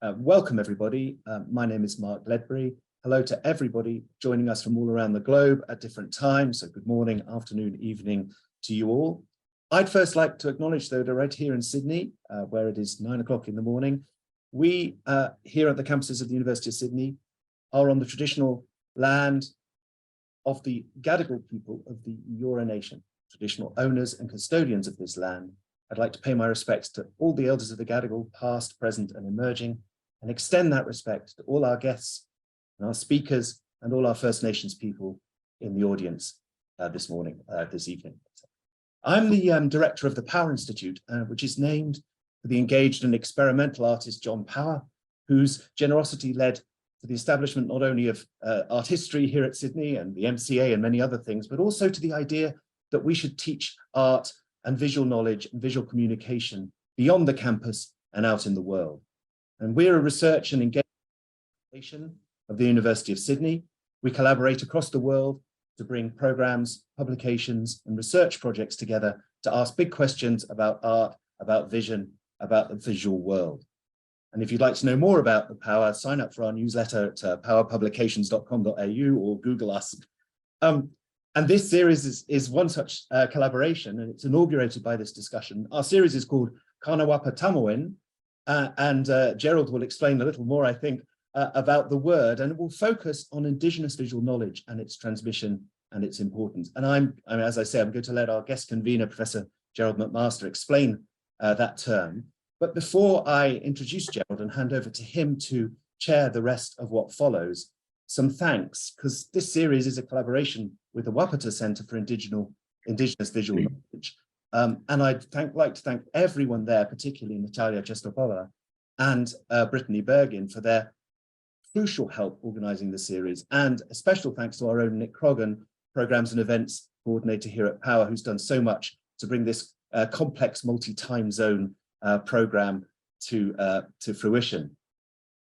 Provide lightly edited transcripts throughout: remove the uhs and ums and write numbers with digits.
Welcome, everybody. My name is Mark Ledbury. Hello to everybody joining us from all around the globe at different times. So good morning, afternoon, evening to you all. I'd first like to acknowledge, though, that right here in Sydney, where it is 9 o'clock in the morning, we here at the campuses of the University of Sydney are on the traditional land of the Gadigal people of the Eora Nation, traditional owners and custodians of this land. I'd like to pay my respects to all the elders of the Gadigal, past, present, and emerging, and extend that respect to all our guests and our speakers and all our First Nations people in the audience this evening. I'm the director of the Power Institute, which is named for the engaged and experimental artist John Power, whose generosity led to the establishment not only of art history here at Sydney and the MCA and many other things, but also to the idea that we should teach art and visual knowledge and visual communication beyond the campus and out in the world. And we're a research and engagement organization of the University of Sydney. We collaborate across the world to bring programs, publications, and research projects together to ask big questions about art, about vision, about the visual world. And if you'd like to know more about the Power, sign up for our newsletter at powerpublications.com.au or Google us. And this series is one such collaboration, and it's inaugurated by this discussion. Our series is called Kāmawāpātahmōwin, and Gerald will explain a little more, I think, about the word, and it will focus on Indigenous visual knowledge and its transmission and its importance. And as I say, I'm going to let our guest convener, Professor Gerald McMaster, explain that term. But before I introduce Gerald and hand over to him to chair the rest of what follows, some thanks, because this series is a collaboration with the Wapatah Centre for Indigenous Visual Knowledge. And I'd like to thank everyone there, particularly Natalia Cristobal and Brittany Bergin, for their crucial help organising the series. And a special thanks to our own Nick Croggan, Programmes and Events Coordinator here at Power, who's done so much to bring this complex multi-time zone programme to fruition.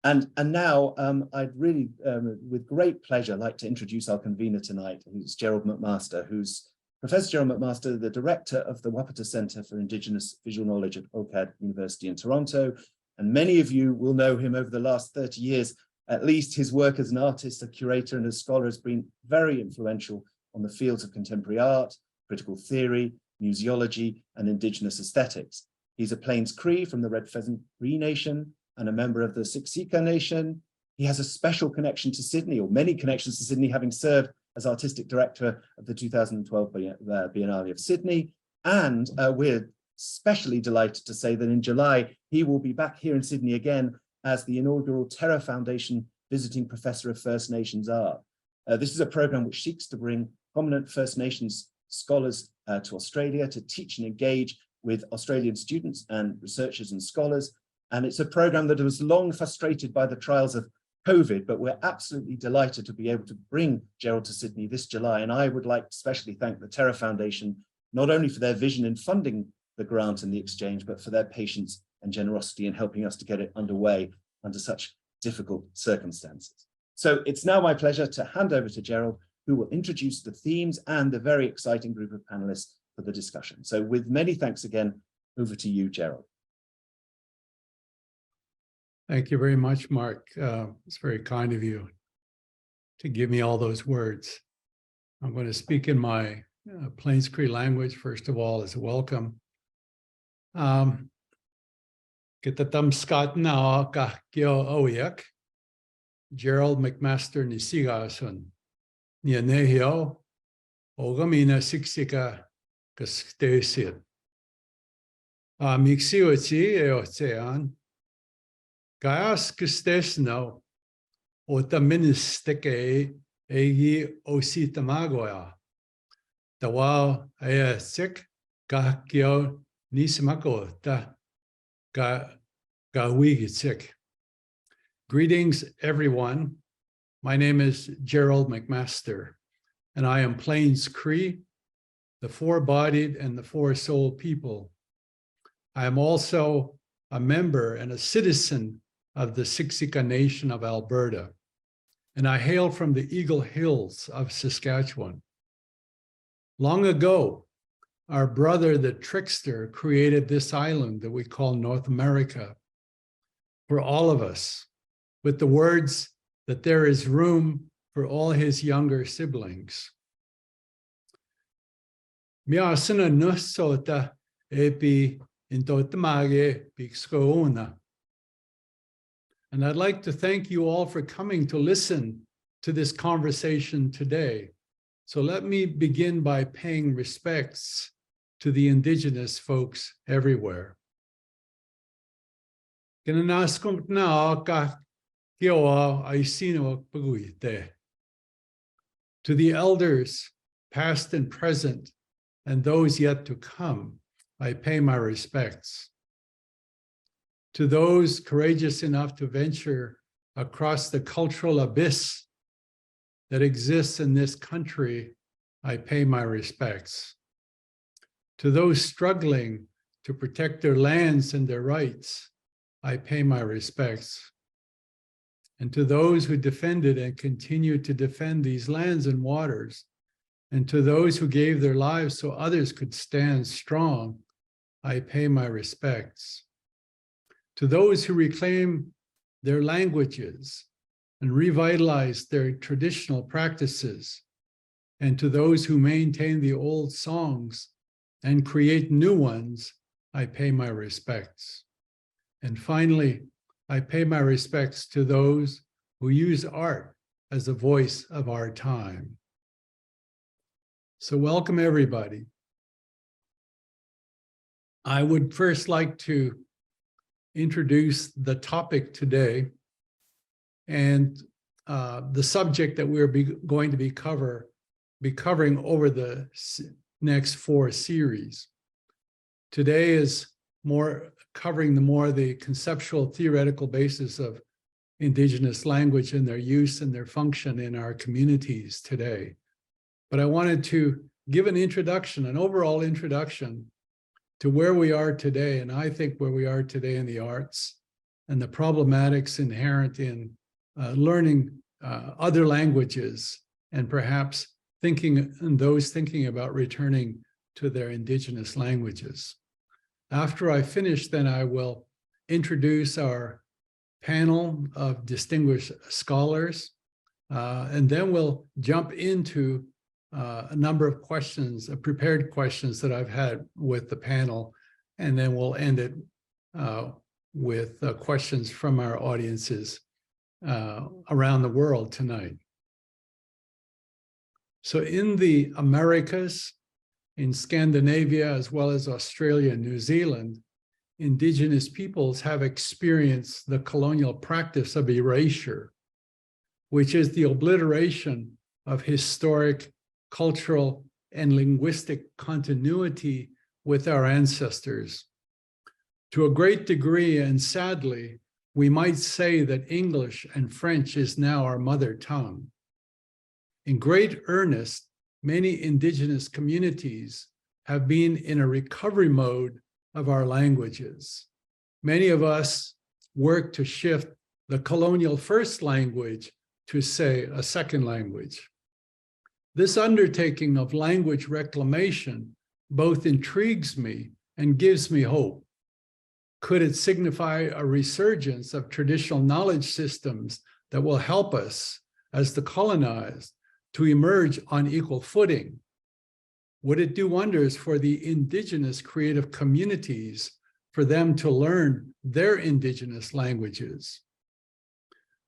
And now I'd really, with great pleasure, like to introduce our convener tonight, who's Gerald McMaster, who's Professor Gerald McMaster, the Director of the Wapatah Centre for Indigenous Visual Knowledge at OCAD University in Toronto. And many of you will know him over the last 30 years. At least his work as an artist, a curator, and a scholar has been very influential on the fields of contemporary art, critical theory, museology, and Indigenous aesthetics. He's a Plains Cree from the Red Pheasant Cree Nation and a member of the Siksika Nation. He has a special connection to Sydney, or many connections to Sydney, having served as artistic director of the 2012 Biennale of Sydney. And we're especially delighted to say that in July, he will be back here in Sydney again as the inaugural Terra Foundation Visiting Professor of First Nations Art. This is a program which seeks to bring prominent First Nations scholars to Australia to teach and engage with Australian students and researchers and scholars. And it's a program that was long frustrated by the trials of COVID, but we're absolutely delighted to be able to bring Gerald to Sydney this July. And I would like to especially thank the Terra Foundation, not only for their vision in funding the grant and the exchange, but for their patience and generosity in helping us to get it underway under such difficult circumstances. So it's now my pleasure to hand over to Gerald, who will introduce the themes and the very exciting group of panelists for the discussion. So with many thanks again, over to you, Gerald. Thank you very much, Mark. It's very kind of you to give me all those words. I'm going to speak in my Plains Cree language, first of all, as a welcome. Kitatam Scott now ka kyo oyak, Gerald McMaster nisigasun, nianehio, ogamina Siksika kastesit. Mixioti eocean, Gaias kastesno, otaministeke egi ositamagoya, Tawao aesik kakyo nisimako ta. Greetings, everyone. My name is Gerald McMaster, and I am Plains Cree, the four-bodied and the four-souled people. I am also a member and a citizen of the Siksika Nation of Alberta, and I hail from the Eagle Hills of Saskatchewan. Long ago, our brother, the trickster, created this island that we call North America. for all of us, with the words that there is room for all his younger siblings. Miasana nusota epi intotamage bixkoona. And I'd like to thank you all for coming to listen to this conversation today. So let me begin by paying respects to the Indigenous folks everywhere. To the elders, past and present, and those yet to come, I pay my respects. To those courageous enough to venture across the cultural abyss that exists in this country, I pay my respects. To those struggling to protect their lands and their rights, I pay my respects. And to those who defended and continue to defend these lands and waters, and to those who gave their lives so others could stand strong, I pay my respects. To those who reclaim their languages and revitalize their traditional practices, and to those who maintain the old songs and create new ones, I pay my respects. And finally, I pay my respects to those who use art as a voice of our time. So welcome everybody. I would first like to introduce the topic today and the subject that we're going to be covering over the next 4 series. Today is more covering the conceptual theoretical basis of Indigenous language and their use and their function in our communities today. But I wanted to give an introduction, an overall introduction to where we are today, and I think where we are today in the arts and the problematics inherent in learning other languages and perhaps those thinking about returning to their Indigenous languages. After I finish, then I will introduce our panel of distinguished scholars, and then we'll jump into a number of questions, prepared questions that I've had with the panel, and then we'll end it with questions from our audiences around the world tonight. So in the Americas, in Scandinavia, as well as Australia and New Zealand, Indigenous peoples have experienced the colonial practice of erasure, which is the obliteration of historic, cultural, and linguistic continuity with our ancestors. To a great degree, and sadly, we might say that English and French is now our mother tongue. In great earnest, many Indigenous communities have been in a recovery mode of our languages. Many of us work to shift the colonial first language to, say, a second language. This undertaking of language reclamation both intrigues me and gives me hope. Could it signify a resurgence of traditional knowledge systems that will help us, as the colonized, to emerge on equal footing? Would it do wonders for the Indigenous creative communities for them to learn their Indigenous languages?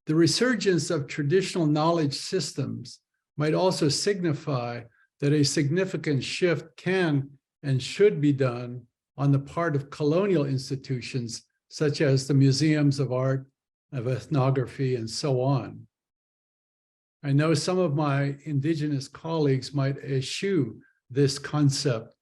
The resurgence of traditional knowledge systems might also signify that a significant shift can and should be done on the part of colonial institutions, such as the museums of art, of ethnography, and so on. I know some of my Indigenous colleagues might eschew this concept,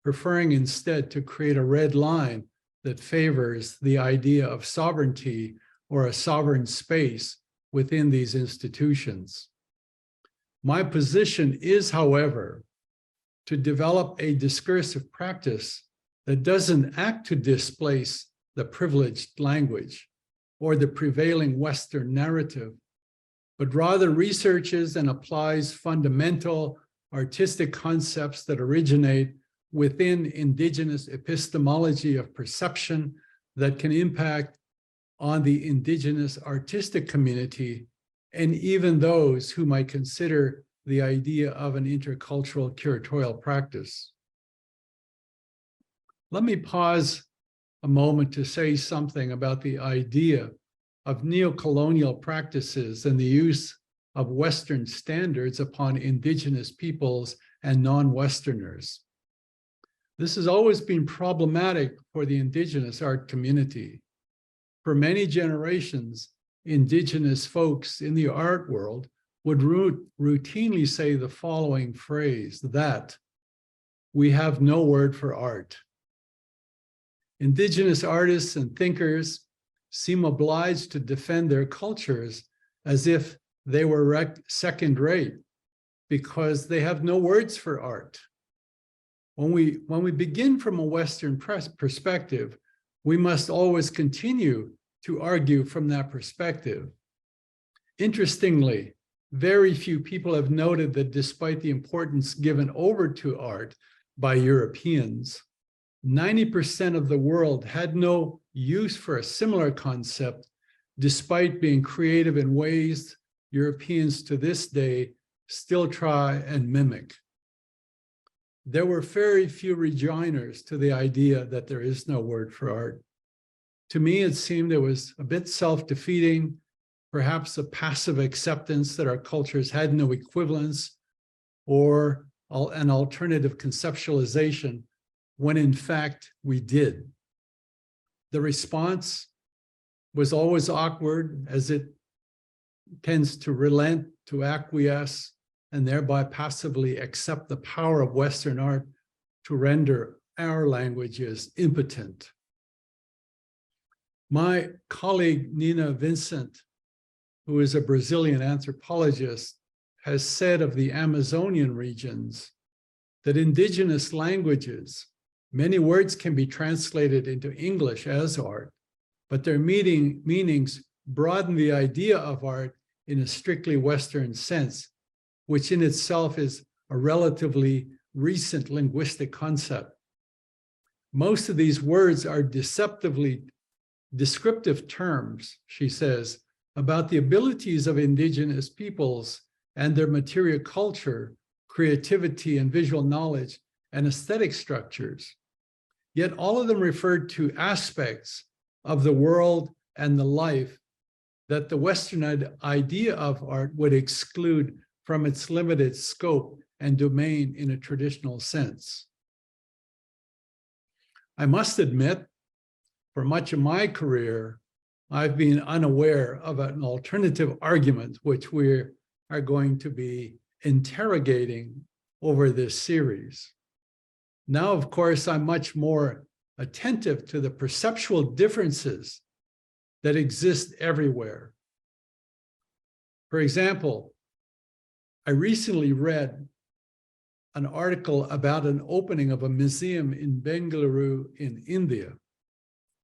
preferring instead to create a red line that favors the idea of sovereignty or a sovereign space within these institutions. My position is, however, to develop a discursive practice that doesn't act to displace the privileged language or the prevailing Western narrative, but rather researches and applies fundamental artistic concepts that originate within Indigenous epistemology of perception that can impact on the Indigenous artistic community and even those who might consider the idea of an intercultural curatorial practice. Let me pause a moment to say something about the idea of neocolonial practices and the use of Western standards upon Indigenous peoples and non-Westerners. This has always been problematic for the Indigenous art community. For many generations, Indigenous folks in the art world would routinely say the following phrase, that we have no word for art. Indigenous artists and thinkers seem obliged to defend their cultures as if they were second-rate because they have no words for art. When we begin from a Western perspective, we must always continue to argue from that perspective. Interestingly, very few people have noted that despite the importance given over to art by Europeans, 90% of the world had no use for a similar concept, despite being creative in ways Europeans to this day still try and mimic. There were very few rejoinders to the idea that there is no word for art. To me, it seemed it was a bit self-defeating, perhaps a passive acceptance that our cultures had no equivalence, or an alternative conceptualization, when in fact we did. The response was always awkward, as it tends to relent, to acquiesce, and thereby passively accept the power of Western art to render our languages impotent. My colleague, Nina Vincent, who is a Brazilian anthropologist, has said of the Amazonian regions that Indigenous languages, many words can be translated into English as art, but their meanings broaden the idea of art in a strictly Western sense, which in itself is a relatively recent linguistic concept. Most of these words are deceptively descriptive terms, she says, about the abilities of Indigenous peoples and their material culture, creativity and visual knowledge, and aesthetic structures. Yet all of them referred to aspects of the world and the life that the Western idea of art would exclude from its limited scope and domain in a traditional sense. I must admit, for much of my career, I've been unaware of an alternative argument which we are going to be interrogating over this series. Now, of course, I'm much more attentive to the perceptual differences that exist everywhere. For example, I recently read an article about an opening of a museum in Bengaluru in India.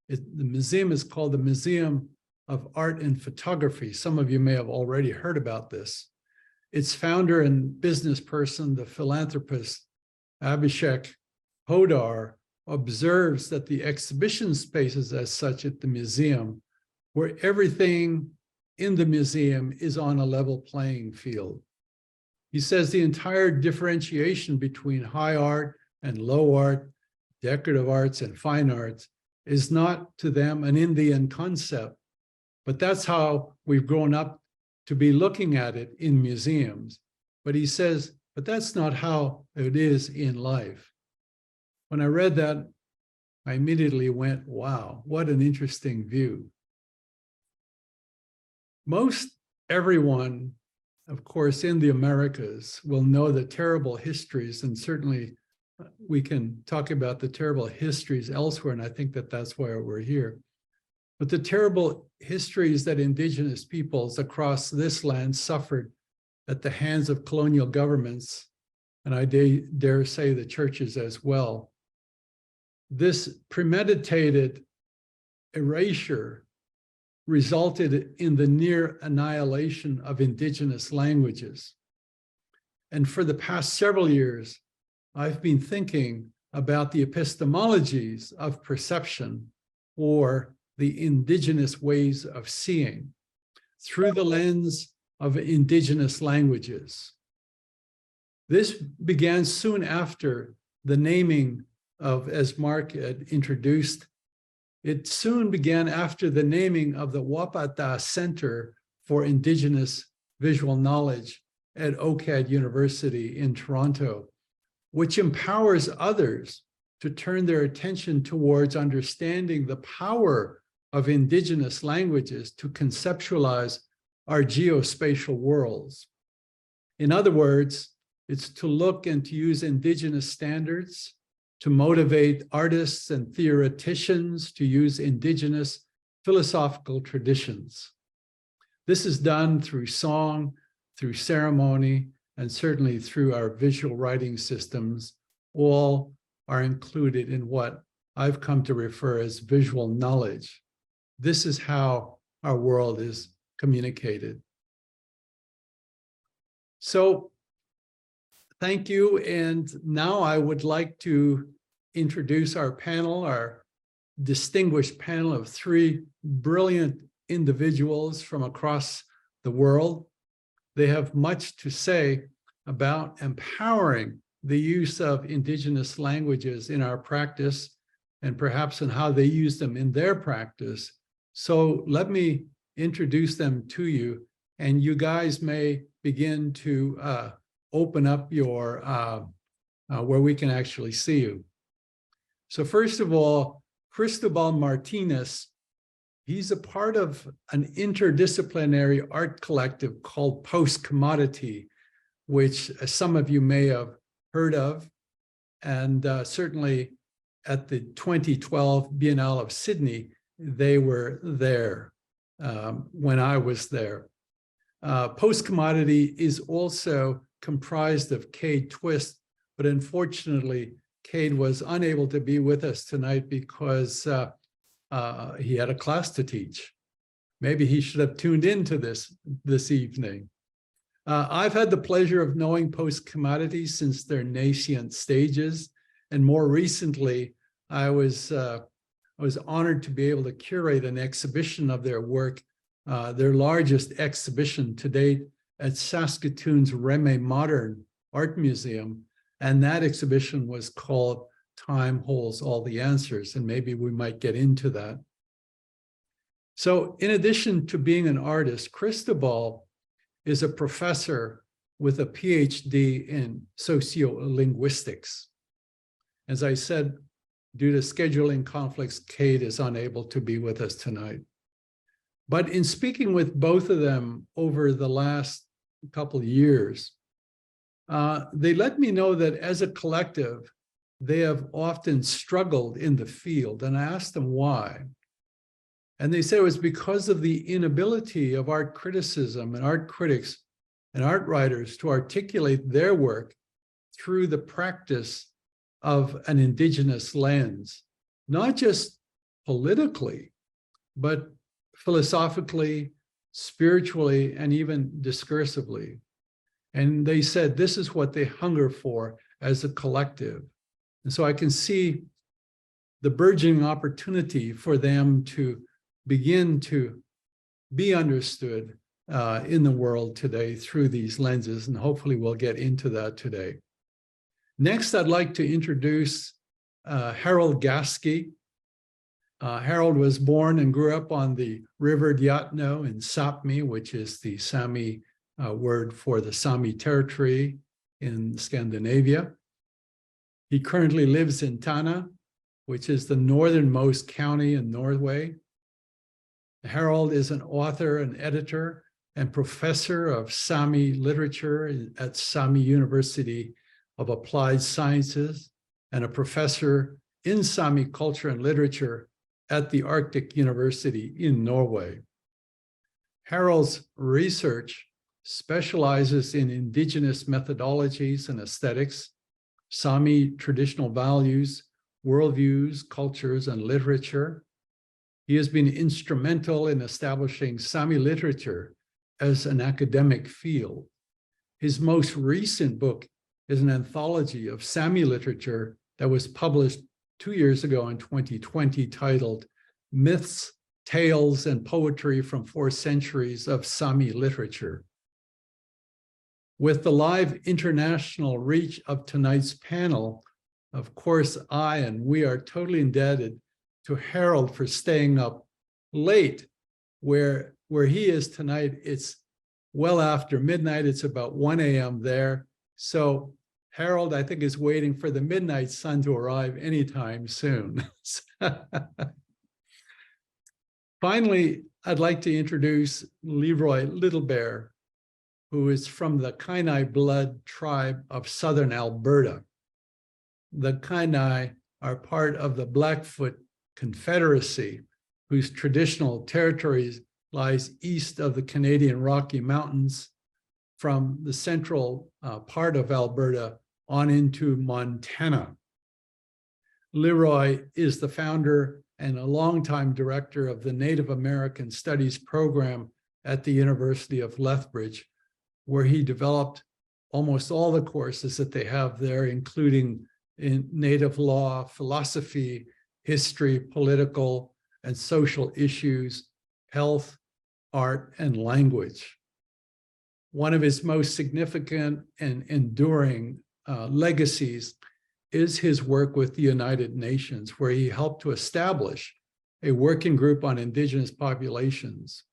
The museum is called the Museum of Art and Photography. Some of you may have already heard about this. Its founder and business person, the philanthropist Abhishek Hodar, observes that the exhibition spaces as such at the museum, where everything in the museum is on a level playing field. He says the entire differentiation between high art and low art, decorative arts and fine arts, is not to them an Indian concept, but that's how we've grown up to be looking at it in museums. But he says, but that's not how it is in life. When I read that, I immediately went, wow, what an interesting view. Most everyone, of course, in the Americas will know the terrible histories, and certainly we can talk about the terrible histories elsewhere, and I think that that's why we're here. But the terrible histories that Indigenous peoples across this land suffered at the hands of colonial governments, and I dare say the churches as well. This premeditated erasure resulted in the near annihilation of Indigenous languages. And for the past several years, I've been thinking about the epistemologies of perception, or the indigenous ways of seeing through the lens of indigenous languages. This began soon after the naming of, as Mark had introduced, it soon began after the naming of the Wapatah Centre for Indigenous Visual Knowledge at OCAD University in Toronto, which empowers others to turn their attention towards understanding the power of indigenous languages to conceptualize our geospatial worlds. In other words, it's to look and to use indigenous standards to motivate artists and theoreticians to use indigenous philosophical traditions. This is done through song, through ceremony, and certainly through our visual writing systems. All are included in what I've come to refer as visual knowledge. This is how our world is communicated. So, thank you. And now I would like to introduce our panel, our distinguished panel of three brilliant individuals from across the world. They have much to say about empowering the use of indigenous languages in our practice and perhaps in how they use them in their practice. So let me introduce them to you, and you guys may begin to open up your, where we can actually see you. So first of all, Cristobal Martinez, he's a part of an interdisciplinary art collective called PostCommodity, which some of you may have heard of, and certainly at the 2012 Biennale of Sydney, they were there when I was there. PostCommodity is also comprised of Cade Twist, but unfortunately, Cade was unable to be with us tonight because he had a class to teach. Maybe he should have tuned into this evening. I've had the pleasure of knowing PostCommodity since their nascent stages, and more recently, I was honored to be able to curate an exhibition of their work, their largest exhibition to date at Saskatoon's Remai Modern Art Museum, and that exhibition was called Time Holds All the Answers, and maybe we might get into that. So in addition to being an artist, Cristobal is a professor with a PhD in sociolinguistics. As I said, due to scheduling conflicts, Cade is unable to be with us tonight. But in speaking with both of them over the last couple of years, they let me know that as a collective, they have often struggled in the field, and I asked them why. And they said it was because of the inability of art criticism and art critics and art writers to articulate their work through the practice of an indigenous lens, not just politically, but philosophically, spiritually, and even discursively. And they said this is what they hunger for as a collective. And so I can see the burgeoning opportunity for them to begin to be understood in the world today through these lenses, and hopefully we'll get into that today. Next, I'd like to introduce Harold Gasky. Harold was born and grew up on the River Diatno in Sapmi, which is the Sami word for the Sami territory in Scandinavia. He currently lives in Tana, which is the northernmost county in Norway. Harold is an author, an editor, and professor of Sami literature at Sami University of Applied Sciences, and a professor in Sami culture and literature at the Arctic University in Norway. Harold's research specializes in indigenous methodologies and aesthetics, Sami traditional values, worldviews, cultures, and literature. He has been instrumental in establishing Sami literature as an academic field. His most recent book is an anthology of Sami literature that was published 2 years ago in 2020, titled Myths tales and poetry from 4 centuries of Sami literature. With the live international reach of tonight's panel, of course, we are totally indebted to Harold for staying up late. Where he is tonight, it's well after midnight. It's about 1 a.m. there. So Harold, I think, is waiting for the midnight sun to arrive anytime soon. Finally, I'd like to introduce Leroy Littlebear, who is from the Kainai blood tribe of southern Alberta. The Kainai are part of the Blackfoot Confederacy, whose traditional territories lies east of the Canadian Rocky Mountains from the central part of Alberta on into Montana. Leroy is the founder and a longtime director of the Native American Studies program at the University of Lethbridge, where he developed almost all the courses that they have there, including in Native law, philosophy, history, political and social issues, health, art, and language. One of his most significant and enduring legacies is his work with the United Nations, where he helped to establish a working group on Indigenous populations.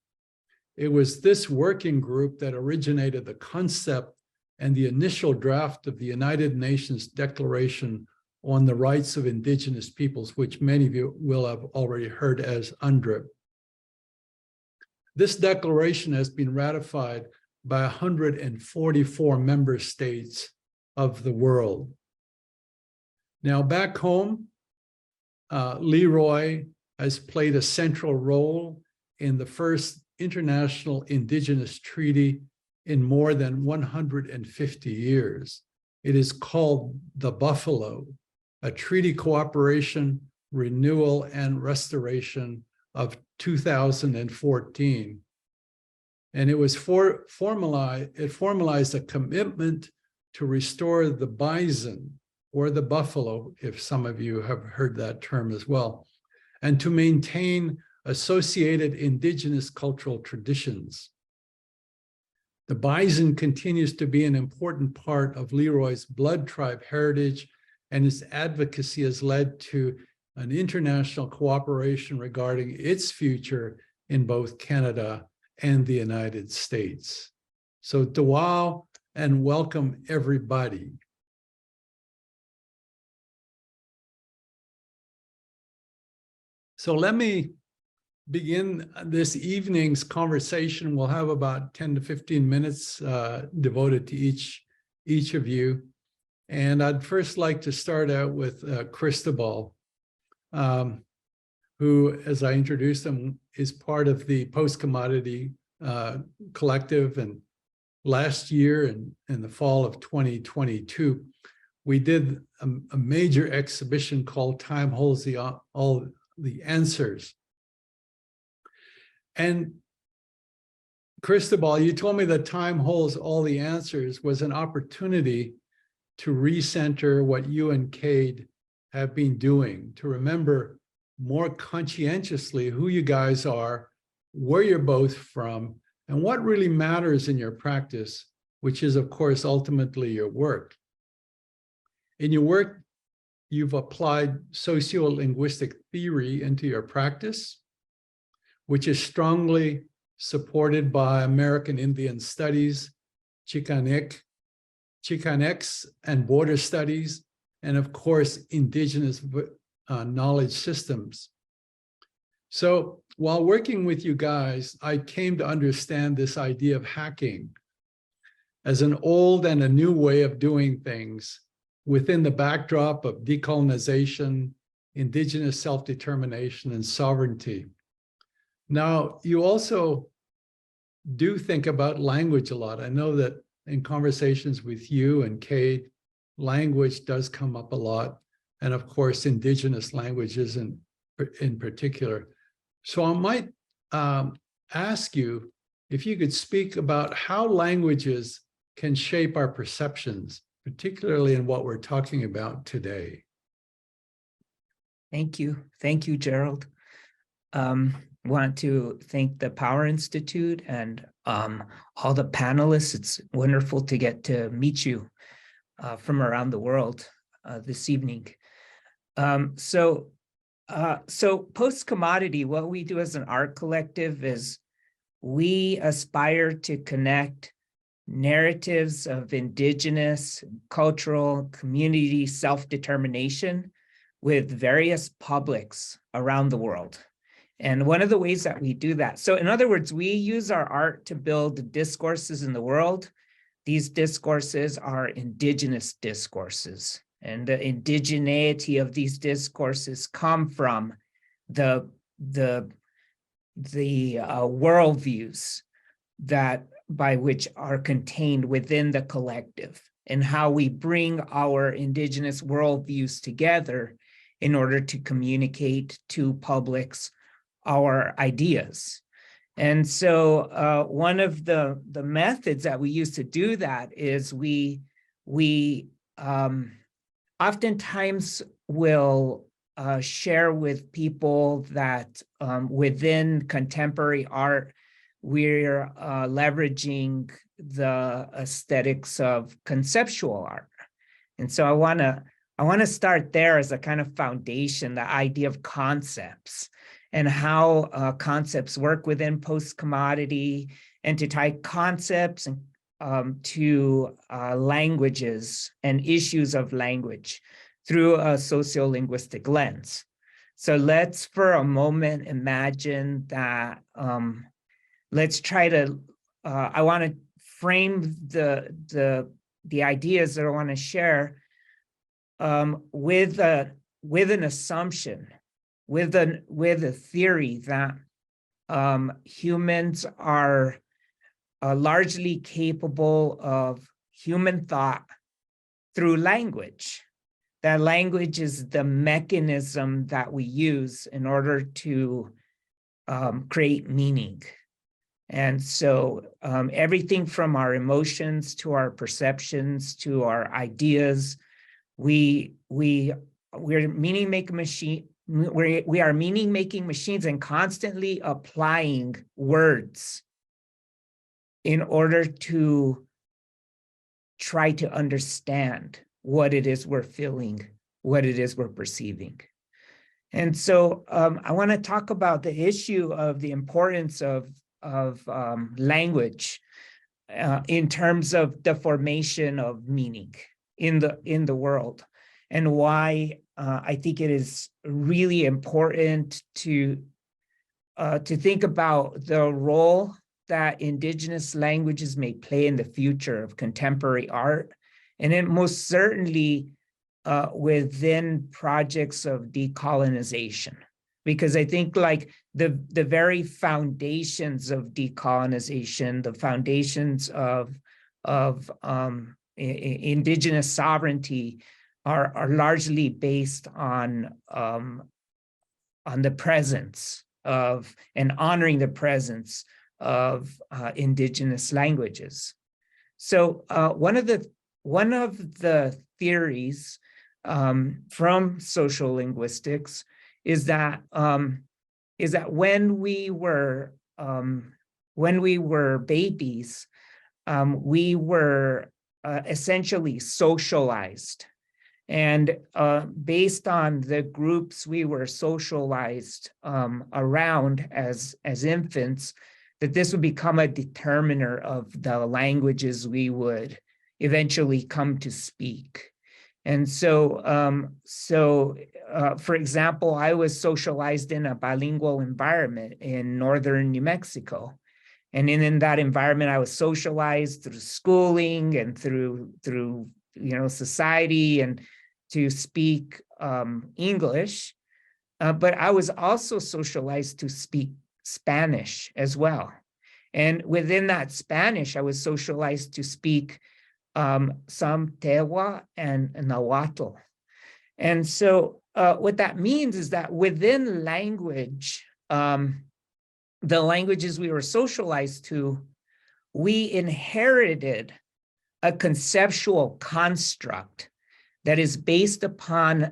It was this working group that originated the concept and the initial draft of the United Nations Declaration on the Rights of Indigenous Peoples, which many of you will have already heard as UNDRIP. This declaration has been ratified by 144 member states of the world. Now, back home, Leroy has played a central role in the first International Indigenous Treaty in more than 150 years. It is called the Buffalo, a treaty cooperation, renewal, and restoration of 2014. And it was formalized a commitment to restore the bison, or the buffalo, if some of you have heard that term as well, and to maintain associated Indigenous cultural traditions. The bison continues to be an important part of Leroy's blood tribe heritage, and his advocacy has led to an international cooperation regarding its future in both Canada and the United States. So Tawau, and welcome everybody. So let me begin this evening's conversation. We'll have about 10 to 15 minutes devoted to each of you. And I'd first like to start out with Cristobal, who, as I introduced him, is part of the PostCommodity collective. And last year, in the fall of 2022, we did a major exhibition called Time Holds All the Answers. And Cristobal, you told me that Time Holds All the Answers was an opportunity to recenter what you and Cade have been doing, to remember more conscientiously who you guys are, where you're both from, and what really matters in your practice, which is, of course, ultimately your work. In your work, you've applied sociolinguistic theory into your practice, which is strongly supported by American Indian Studies, Chicanx and Border Studies, and of course, Indigenous knowledge systems. So while working with you guys, I came to understand this idea of hacking as an old and a new way of doing things within the backdrop of decolonization, Indigenous self-determination, and sovereignty. Now, you also do think about language a lot. I know that in conversations with you and Cade, language does come up a lot, and of course, Indigenous languages in particular. So I might ask you if you could speak about how languages can shape our perceptions, particularly in what we're talking about today. Thank you. Thank you, Gerald. want to thank the Power Institute and all the panelists. It's wonderful to get to meet you from around the world this evening. So PostCommodity, what we do as an art collective is we aspire to connect narratives of Indigenous, cultural, community self-determination with various publics around the world. And one of the ways that we do that, so in other words, we use our art to build discourses in the world. These discourses are Indigenous discourses, and the indigeneity of these discourses come from the worldviews that by which are contained within the collective, and how we bring our Indigenous worldviews together in order to communicate to publics our ideas. And so one of the methods that we use to do that is we oftentimes will share with people that within contemporary art, we're leveraging the aesthetics of conceptual art. And so I want to start there as a kind of foundation, the idea of concepts and how concepts work within PostCommodity, and to tie concepts to languages and issues of language through a sociolinguistic lens. So let's for a moment imagine that, let's try to, I want to frame the ideas that I want to share with an assumption, with a theory that humans are largely capable of human thought through language. That language is the mechanism that we use in order to create meaning. And so everything from our emotions to our perceptions to our ideas, we're meaning-making machine. We are meaning-making machines and constantly applying words in order to try to understand what it is we're feeling, what it is we're perceiving. And so I want to talk about the issue of the importance of language in terms of the formation of meaning in the world, and why I think it is really important to think about the role that Indigenous languages may play in the future of contemporary art, and then most certainly within projects of decolonization. Because I think like the very foundations of decolonization, the foundations of Indigenous sovereignty are largely based on the presence of and honoring the presence of Indigenous languages. So one of the theories from social linguistics is that when we were babies, we were essentially socialized, and based on the groups we were socialized around as infants, that this would become a determiner of the languages we would eventually come to speak. And so, for example, I was socialized in a bilingual environment in northern New Mexico. And in that environment, I was socialized through schooling and through society and to speak English. But I was also socialized to speak Spanish as well. And within that Spanish, I was socialized to speak some Tewa and Nahuatl. And so what that means is that within language, the languages we were socialized to, we inherited a conceptual construct that is based upon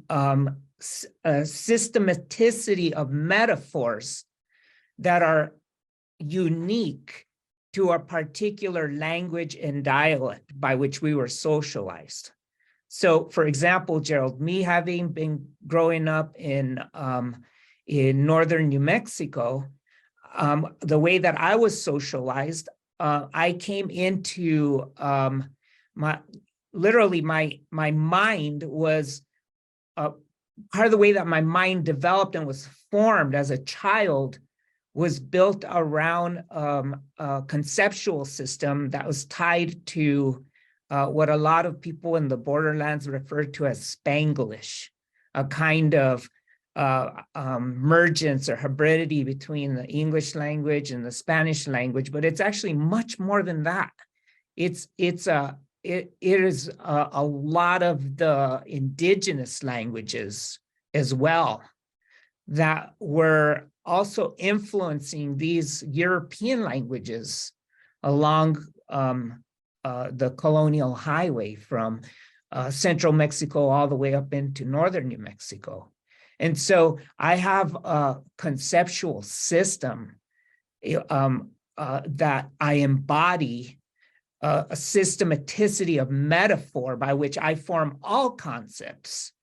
a systematicity of metaphors that are unique to a particular language and dialect by which we were socialized. So, for example, Gerald, me having been growing up in northern New Mexico, the way that I was socialized, I came into my mind was part of the way that my mind developed and was formed as a child was built around a conceptual system that was tied to what a lot of people in the borderlands refer to as Spanglish, a kind of mergence or hybridity between the English language and the Spanish language, but it's actually much more than that. It is a lot of the indigenous languages as well that were also influencing these European languages along the colonial highway from central Mexico all the way up into northern New Mexico. And so I have a conceptual system that I embody, a systematicity of metaphor by which I form all concepts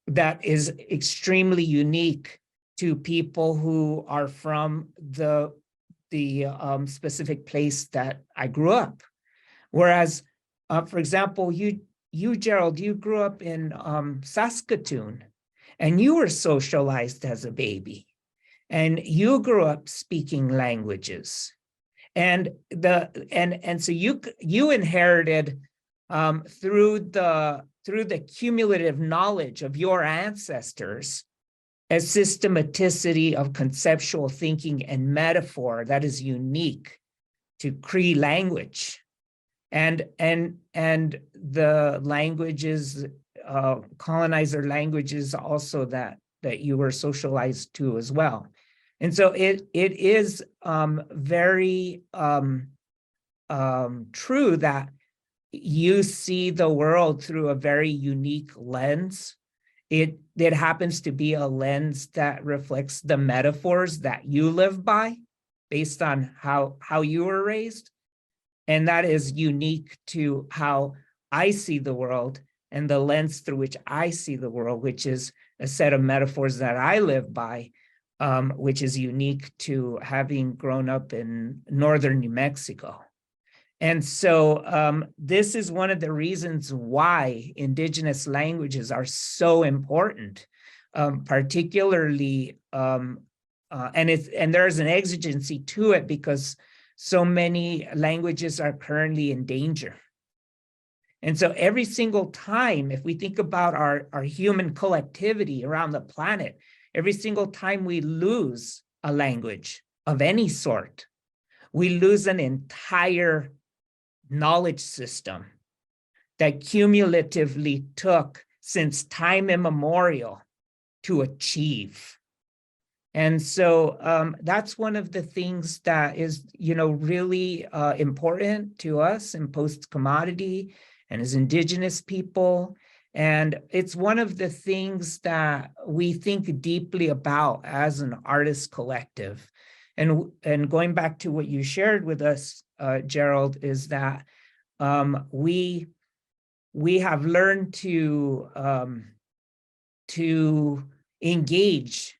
that is extremely unique to people who are from the specific place that I grew up. Whereas, for example, you, Gerald, you grew up in Saskatoon, and you were socialized as a baby, and you grew up speaking languages, and so you inherited through the cumulative knowledge of your ancestors a systematicity of conceptual thinking and metaphor that is unique to Cree language, and the languages, colonizer languages also that you were socialized to as well. And so it is very true that you see the world through a very unique lens. It happens to be a lens that reflects the metaphors that you live by based on how you were raised. And that is unique to how I see the world and the lens through which I see the world, which is a set of metaphors that I live by, which is unique to having grown up in northern New Mexico. And so this is one of the reasons why indigenous languages are so important, particularly, and there's an exigency to it because so many languages are currently in danger. And so every single time, if we think about our human collectivity around the planet, every single time we lose a language of any sort, we lose an entire knowledge system that cumulatively took since time immemorial to achieve. And so that's one of the things that is, really important to us in PostCommodity and as Indigenous people. And it's one of the things that we think deeply about as an artist collective. And going back to what you shared with us, Gerald, is that we have learned to engage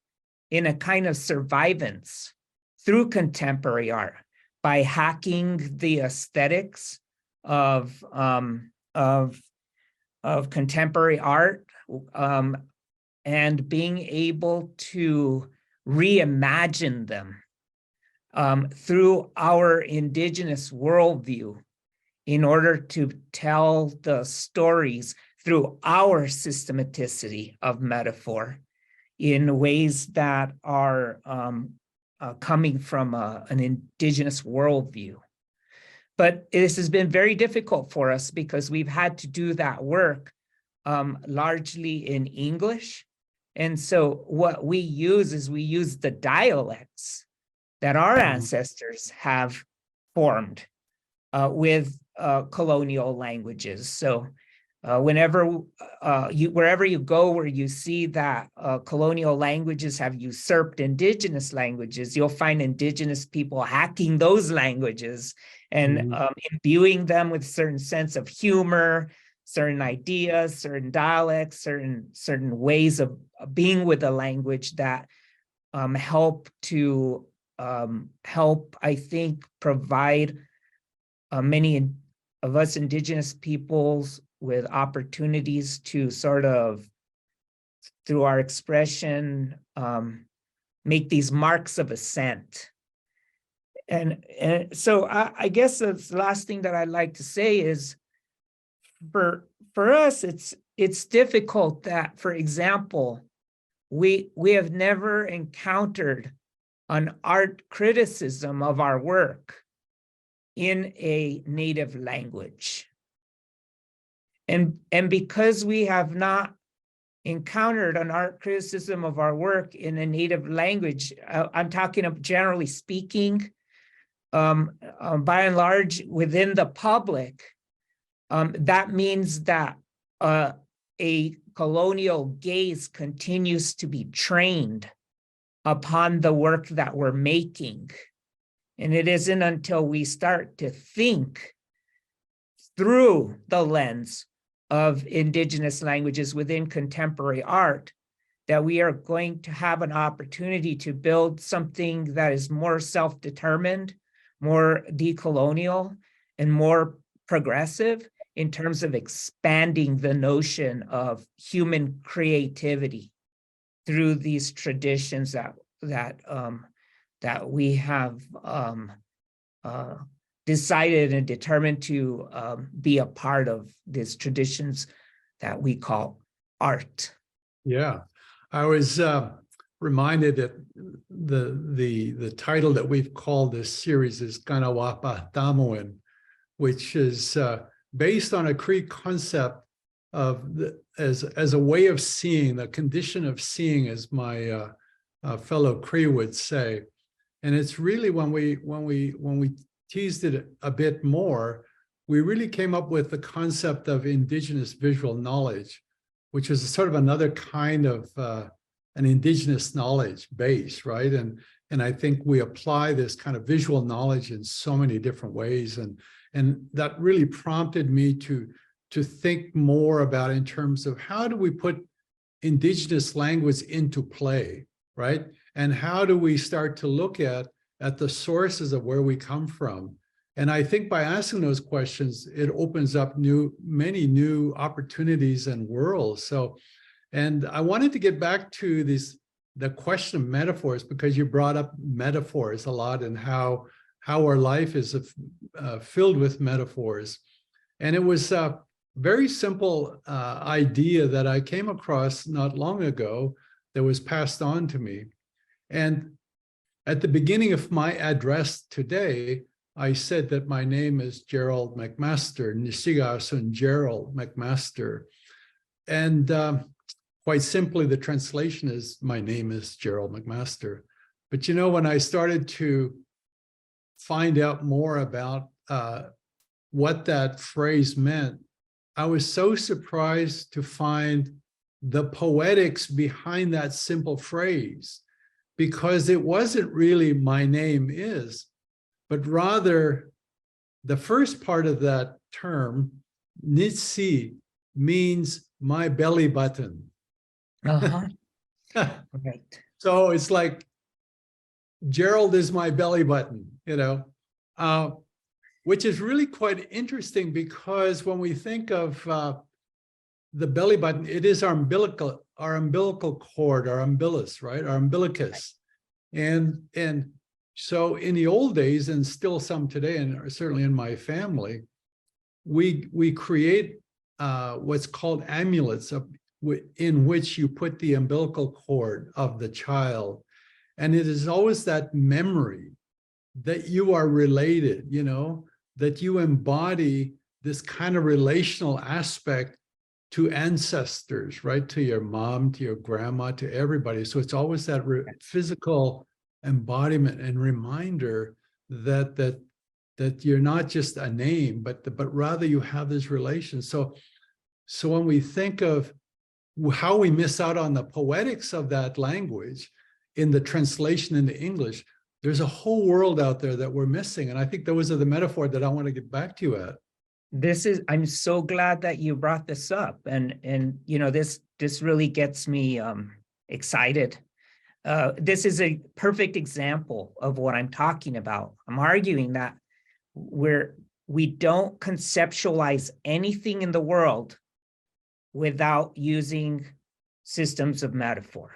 in a kind of survivance through contemporary art by hacking the aesthetics of contemporary art and being able to reimagine them through our indigenous worldview in order to tell the stories through our systematicity of metaphor in ways that are coming from an indigenous worldview. But this has been very difficult for us because we've had to do that work largely in English. And so what we use is we use the dialects that our ancestors have formed with colonial languages. So Wherever you go where you see that colonial languages have usurped indigenous languages, you'll find indigenous people hacking those languages and imbuing them with a certain sense of humor, certain ideas, certain dialects, certain ways of being with the language that help, I think, provide many of us indigenous peoples with opportunities to sort of, through our expression, make these marks of ascent. And so I guess the last thing that I'd like to say is, for us, it's difficult that, for example, we have never encountered an art criticism of our work in a native language. And because we have not encountered an art criticism of our work in a native language, I'm talking of generally speaking, by and large within the public, that means that a colonial gaze continues to be trained upon the work that we're making. And it isn't until we start to think through the lens of indigenous languages within contemporary art that we are going to have an opportunity to build something that is more self-determined, more decolonial, and more progressive in terms of expanding the notion of human creativity through these traditions that we have decided and determined to be a part of, these traditions that we call art. Yeah, I was reminded that the title that we've called this series is Kāmawāpātahmōwin, which is based on a Cree concept of as a way of seeing, the condition of seeing, as my fellow Cree would say. And it's really when we teased it a bit more, we really came up with the concept of Indigenous Visual Knowledge, which is sort of another kind of an Indigenous knowledge base, right? And I think we apply this kind of visual knowledge in so many different ways, and that really prompted me to think more about, in terms of how do we put Indigenous language into play, right? And how do we start to look at the sources of where we come from? And I think by asking those questions, it opens up many new opportunities and worlds. So, and I wanted to get back to the question of metaphors, because you brought up metaphors a lot, and how our life is filled with metaphors. And it was a very simple idea that I came across not long ago that was passed on to me. And at the beginning of my address today, I said that my name is Gerald McMaster, Nisigasun Gerald McMaster. And quite simply, the translation is, my name is Gerald McMaster. But you know, when I started to find out more about what that phrase meant, I was so surprised to find the poetics behind that simple phrase, because it wasn't really my name is, but rather the first part of that term, nitsi, means my belly button. Right. So it's like, Gerald is my belly button, you know, which is really quite interesting, because when we think of the belly button, it is our umbilical cord, our umbilicus, right? Our umbilicus. And so in the old days, and still some today, and certainly in my family, we create what's called amulets in which you put the umbilical cord of the child. And it is always that memory that you are related, you know, that you embody this kind of relational aspect to ancestors, right? To your mom, to your grandma, to everybody. So it's always that physical embodiment and reminder that you're not just a name, but rather you have this relation. So So when we think of how we miss out on the poetics of that language in the translation into English, there's a whole world out there that we're missing. And I think those are the metaphor that I want to get back to you at. I'm so glad that you brought this up. And you know, this really gets me excited. This is a perfect example of what I'm talking about. I'm arguing that we don't conceptualize anything in the world without using systems of metaphor.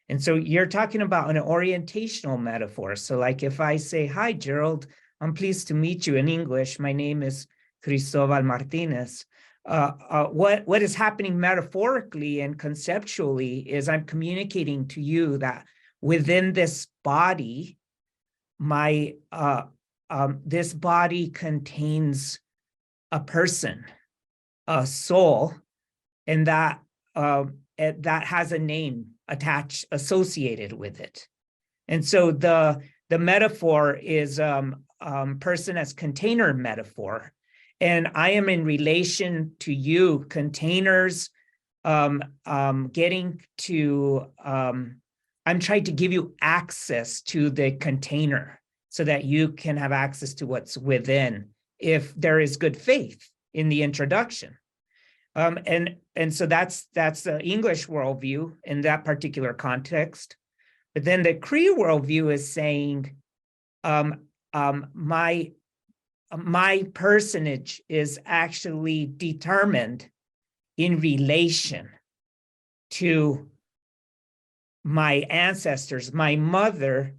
And so you're talking about an orientational metaphor. So like if I say, hi, Gerald, I'm pleased to meet you in English. My name is Cristobal Martinez. What is happening metaphorically and conceptually is I'm communicating to you that within this body, this body contains a person, a soul, and that has a name associated with it. And so the metaphor is person as container metaphor. And I am in relation to you, containers, getting to, I'm trying to give you access to the container so that you can have access to what's within if there is good faith in the introduction. And so that's the English worldview in that particular context. But then the Cree worldview is saying, my personage is actually determined in relation to my ancestors, my mother,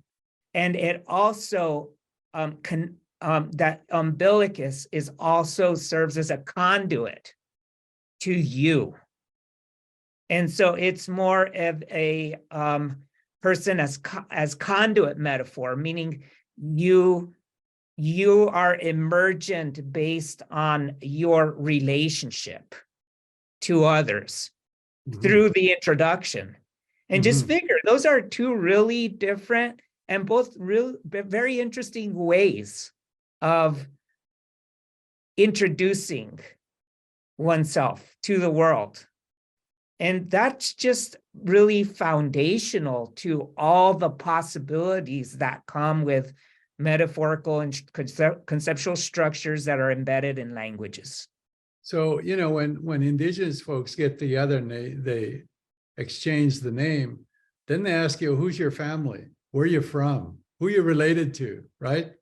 and it also that umbilicus also serves as a conduit to you. And so it's more of a person as conduit metaphor, meaning you are emergent based on your relationship to others through the introduction. And just figure, those are two really different and both very interesting ways of introducing oneself to the world. And that's just really foundational to all the possibilities that come with metaphorical and conceptual structures that are embedded in languages. So, you know, when Indigenous folks get together and they exchange the name, then they ask you, who's your family? Where are you from? Who are you related to, right?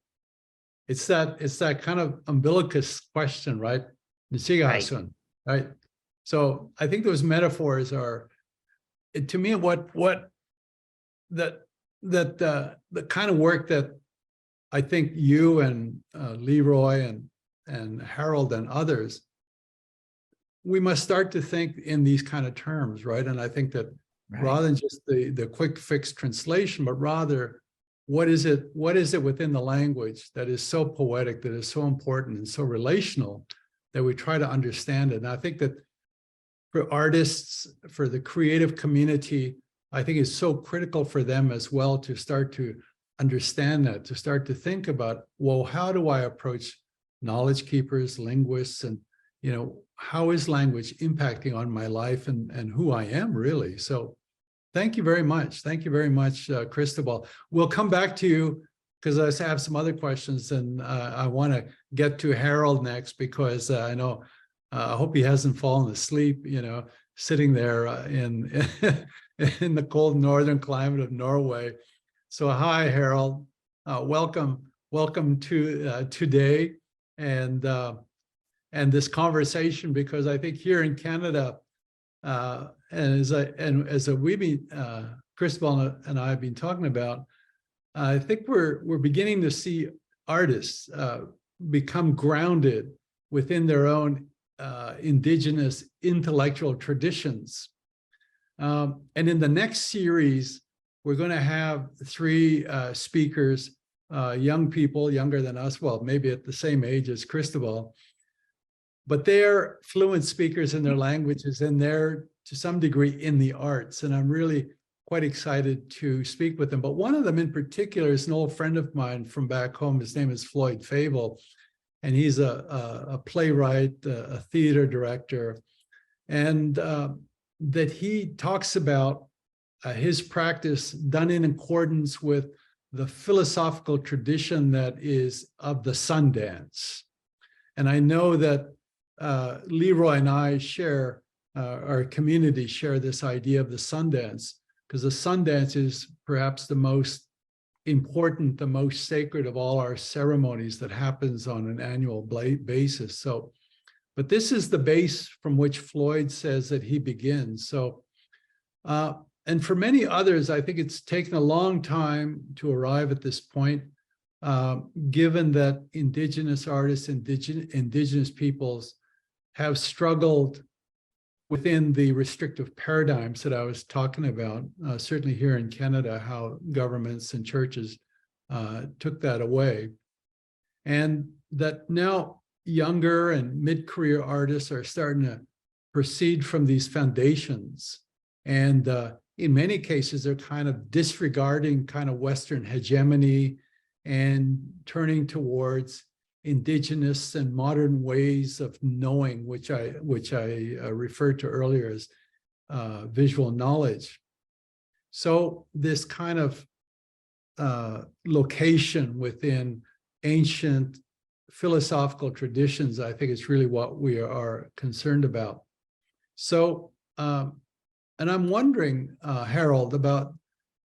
It's that kind of umbilicus question, right? Right? So I think those metaphors are, to me, the kind of work that I think you and Leroy and Harold and others, we must start to think in these kind of terms, right? And I think that rather than just the quick fix translation, but rather what is it within the language that is so poetic, that is so important and so relational that we try to understand it. And I think that for artists, for the creative community, I think it's so critical for them as well to start to understand that, to start to think about, well, how do I approach knowledge keepers, linguists, and, you know, how is language impacting on my life and who I am really? So thank you very much. Thank you very much, Cristobal. We'll come back to you because I have some other questions, and I want to get to Harold next because I know, I hope he hasn't fallen asleep, you know, sitting there in the cold northern climate of Norway. So hi, Harold. Welcome to today and this conversation, because I think here in Canada, as we've been, Cristobal and I have been talking about, I think we're beginning to see artists become grounded within their own Indigenous intellectual traditions. And in the next series, we're going to have three speakers, young people, younger than us, well, maybe at the same age as Cristobal, but they're fluent speakers in their languages, and they're to some degree in the arts. And I'm really quite excited to speak with them. But one of them in particular is an old friend of mine from back home. His name is Floyd Fable, and he's a playwright, a theater director, and that he talks about his practice done in accordance with the philosophical tradition that is of the sun dance. And I know that Leroy and I share, our community share this idea of the sun dance, because the sun dance is perhaps the most important, the most sacred of all our ceremonies that happens on an annual basis. So, but this is the base from which Floyd says that he begins. So, and for many others, I think it's taken a long time to arrive at this point, given that Indigenous artists, Indigenous peoples have struggled within the restrictive paradigms that I was talking about, certainly here in Canada, how governments and churches took that away. And that now younger and mid-career artists are starting to proceed from these foundations. And in many cases, they're kind of disregarding kind of Western hegemony and turning towards Indigenous and modern ways of knowing, which I referred to earlier as visual knowledge. So this kind of location within ancient philosophical traditions, I think is really what we are concerned about. So, and I'm wondering, Harold, about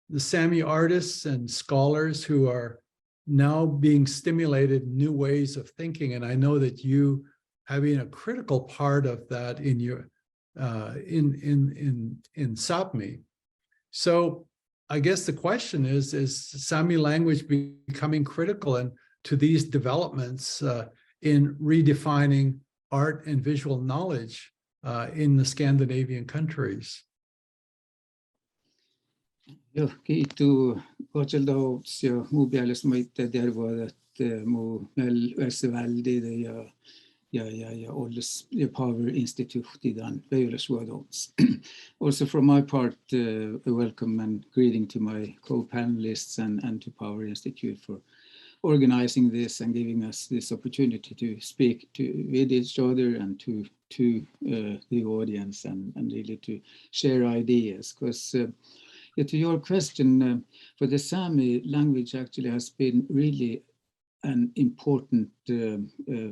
the Sami artists and scholars who are now being stimulated new ways of thinking. And I know that you having a critical part of that in your in Sápmi. So I guess the question is Sami language becoming critical and to these developments in redefining art and visual knowledge in the Scandinavian countries? Joo, kiitos Koceldaus ja muu peales ma ite terve, et mu välseväldi ja olles ja Power Institute dan Violas Worlds. Also from my part, a welcome and greeting to my co-panelists and to Power Institute for organizing this and giving us this opportunity to speak with each other and to the audience and really to share ideas. Because to your question, for the Sami language actually has been really an important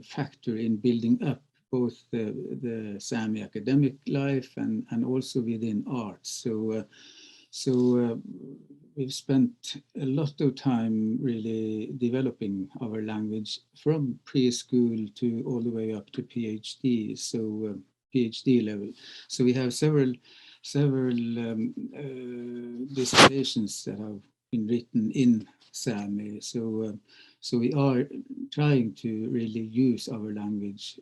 factor in building up both the Sami academic life and also within art. So we've spent a lot of time really developing our language from preschool to all the way up to PhD, so PhD level. So we have several dissertations that have been written in Sami. So we are trying to really use our language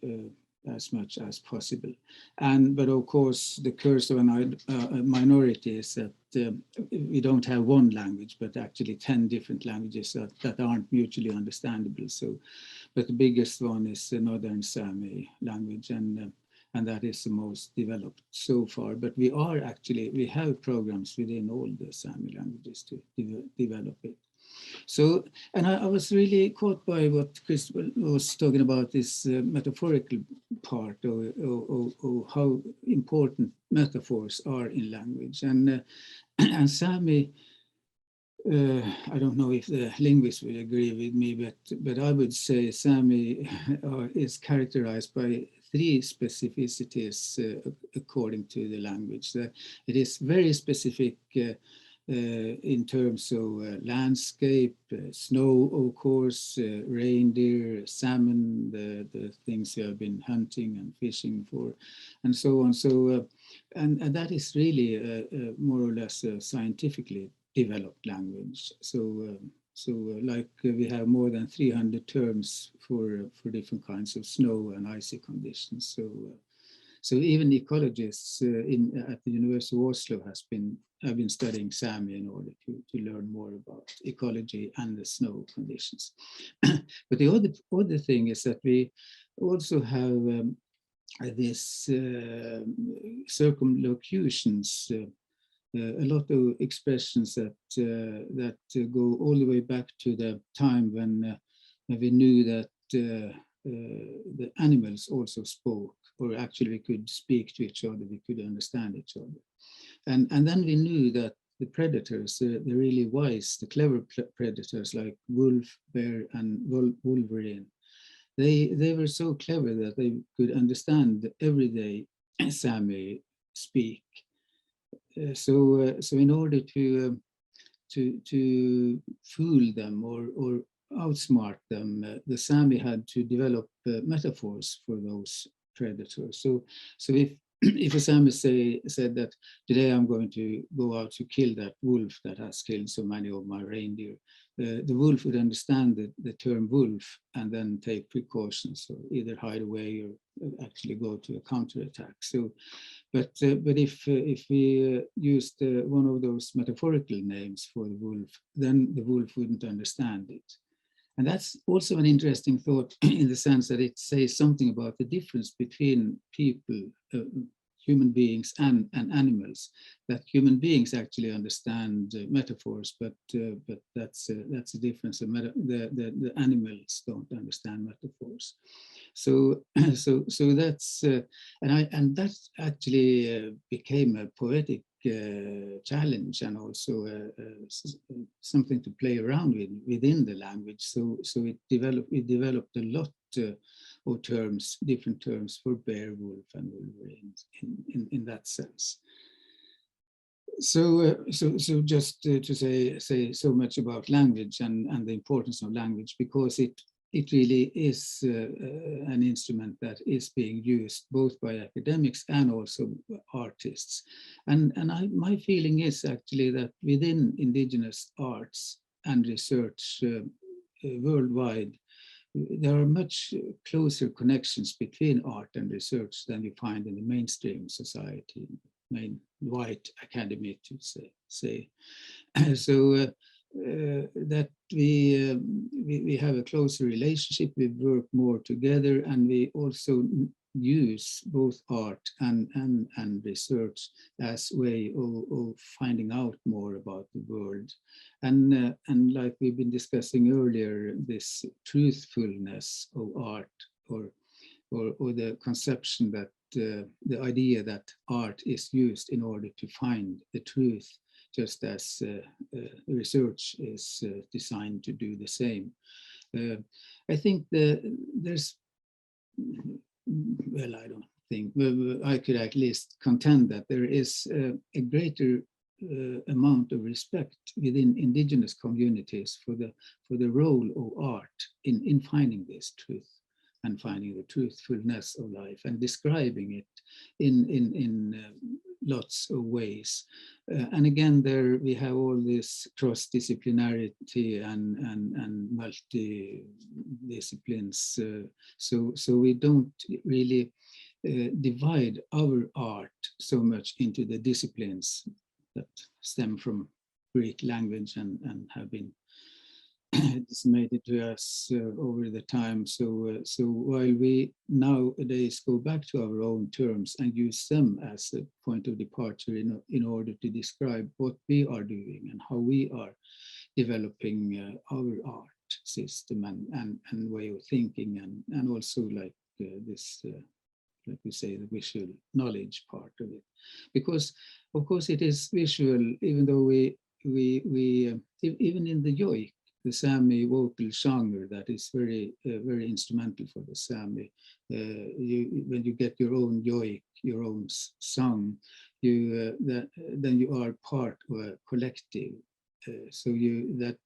as much as possible. But of course, the curse of a minority is that we don't have one language, but actually 10 different languages that aren't mutually understandable. So, but the biggest one is the Northern Sami language, and that is the most developed so far. But we have programs within all the Sami languages to develop it. So, and I was really caught by what Cristobal was talking about, this metaphorical part of how important metaphors are in language. And Sami, I don't know if the linguists will agree with me, but I would say Sami is characterized by 3 specificities according to the language. That it is very specific in terms of landscape, snow, of course, reindeer, salmon, the things we have been hunting and fishing for, and so on. So, and that is really more or less a scientifically developed language. So like we have more than 300 terms for different kinds of snow and icy conditions. So even ecologists at the University of Oslo have been studying Sami in order to learn more about ecology and the snow conditions. But the other thing is that we also have this circumlocutions, a lot of expressions that go all the way back to the time when we knew that the animals also spoke or actually we could speak to each other, we could understand each other. And then we knew that the predators, the really wise, the clever predators like wolf, bear, and wolverine, they were so clever that they could understand the everyday Sami speak. So in order to fool them or outsmart them, the Sami had to develop metaphors for those predators. So if a Sami said that today I'm going to go out to kill that wolf that has killed so many of my reindeer, the wolf would understand the term wolf and then take precautions, or either hide away or actually go to a counterattack. So, but if we used one of those metaphorical names for the wolf, then the wolf wouldn't understand it. And that's also an interesting thought in the sense that it says something about the difference between people, human beings and animals, that human beings actually understand metaphors, but that's a difference. The animals don't understand metaphors. So that's and that actually became a poetic challenge, and also something to play around with within the language. So it developed a lot of terms, different terms for bear, wolf, and wolverine in that sense. So just to say so much about language and the importance of language, because it really is an instrument that is being used both by academics and also artists. And my feeling is actually that within Indigenous arts and research worldwide, there are much closer connections between art and research than you find in the mainstream society, main white academy, to say. So that we have a closer relationship, we work more together, and we also use both art and research as way of finding out more about the world. And like we've been discussing earlier, this truthfulness of art, or the conception that the idea that art is used in order to find the truth, just as research is designed to do the same. I think there's, well, I don't think, I could at least contend that there is a greater amount of respect within Indigenous communities for the role of art in finding this truth and finding the truthfulness of life and describing it in lots of ways. And again, there we have all this cross-disciplinarity and multi-disciplines. So we don't really divide our art so much into the disciplines that stem from Greek language and have been disseminated to us over the time. So while we nowadays go back to our own terms and use them as a point of departure in order to describe what we are doing and how we are developing our art system and way of thinking, and also like this, like we say, the visual knowledge part of it. Because of course it is visual, even though we even in the yoik, the Sami vocal genre that is very instrumental for the Sami. When you get your own yoik, your own song, then you are part of a collective. So that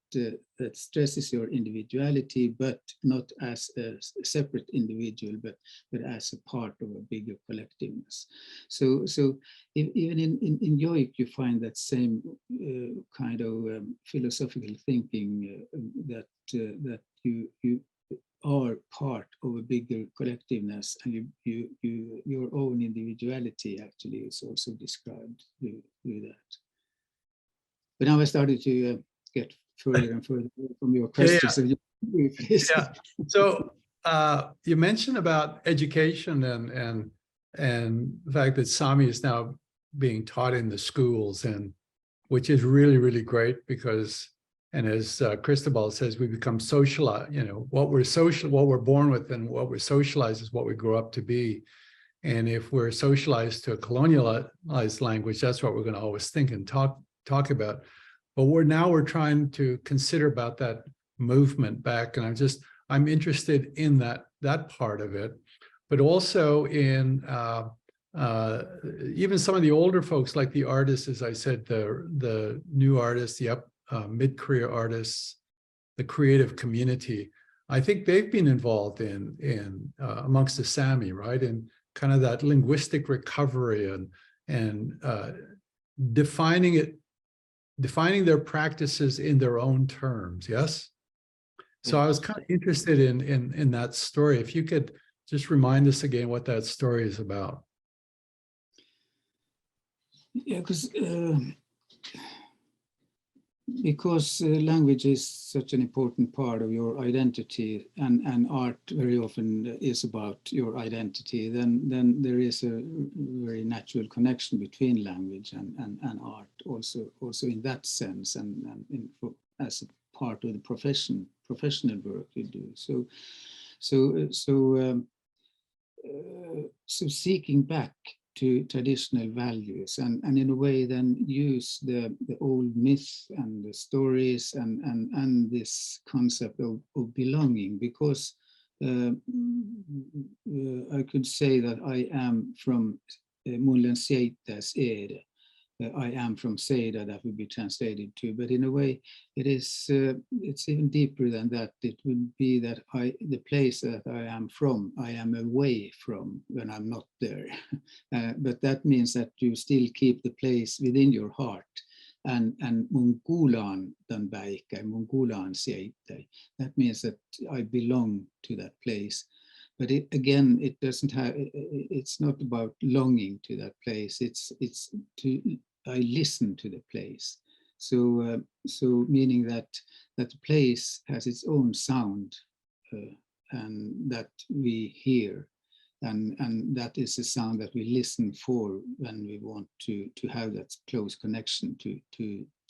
stresses your individuality, but not as a separate individual, but as a part of a bigger collectiveness. So even in yoik, you find that same kind of philosophical thinking that you are part of a bigger collectiveness, and your own individuality actually is also described through that. But now I started to get further and further from your questions. Yeah. So you mentioned about education and the fact that Sami is now being taught in the schools, and which is really, really great because, and as Cristobal says, we become socialized. You know, what we're born with and what we're socialized is what we grow up to be. And if we're socialized to a colonialized language, that's what we're going to always think and talk about. But we're trying to consider about that movement back. And I'm interested in that part of it, but also in even some of the older folks, like the artists, as I said, the new artists, the mid-career artists, the creative community. I think they've been involved in amongst the Sami, right? And kind of that linguistic recovery and defining their practices in their own terms. Yes. So I was kind of interested in that story. If you could just remind us again what that story is about. Yeah, because language is such an important part of your identity, and art very often is about your identity, then there is a very natural connection between language and art also in that sense, and as a part of the professional work you do. So seeking back to traditional values and in a way then use the old myth and the stories and this concept of belonging, because I could say that I am from Mullensieitas Ere. I am from Seda, that would be translated to, but in a way it is it's even deeper than that. It would be that the place that I am from, I am away from when I'm not there. But that means that you still keep the place within your heart. And Mungulan Danbaika, Mungulan Sieitai. That means that I belong to that place. But again, it doesn't have. It's not about longing to that place. I listen to the place. So meaning that the place has its own sound, and that we hear, and that is a sound that we listen for when we want to have that close connection to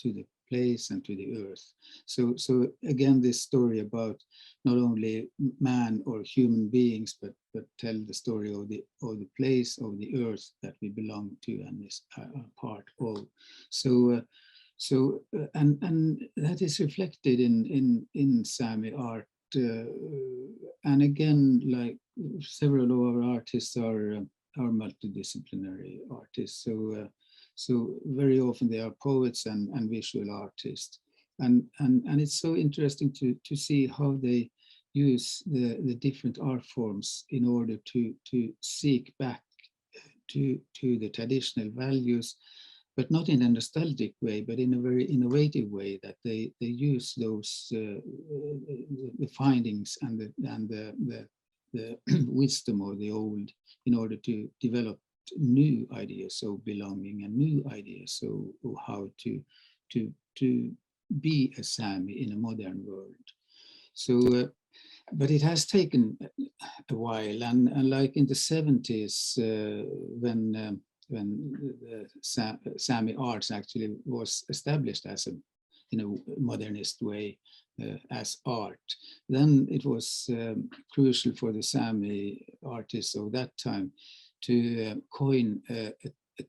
the place and to the earth. So again, this story about not only man or human beings, but tell the story of the place of the earth that we belong to and is part of. And that is reflected in Sami art. And again, like several of our artists are multidisciplinary artists. So very often they are poets and visual artists, and it's so interesting to see how they use the different art forms in order to seek back to the traditional values, but not in a nostalgic way, but in a very innovative way, that they use those the findings and the wisdom of the old in order to develop new ideas of belonging and new ideas of how to be a Sami in a modern world. So, but it has taken a while, and like in the 70s, when the Sami arts actually was established as in a modernist way as art, then it was crucial for the Sami artists of that time to coin a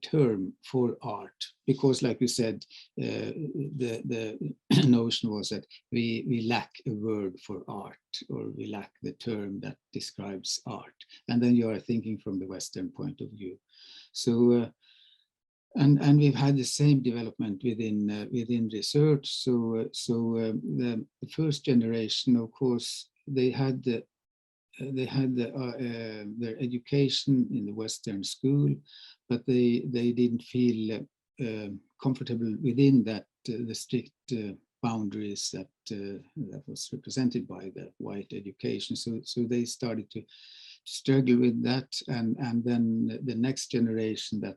term for art, because like we said, the notion was that we lack a word for art, or we lack the term that describes art. And then you are thinking from the Western point of view. So and we've had the same development within research. So the first generation, of course, they had their education in the Western school, but they didn't feel comfortable within that the strict boundaries that was represented by the white education. So they started to struggle with that, and then the next generation that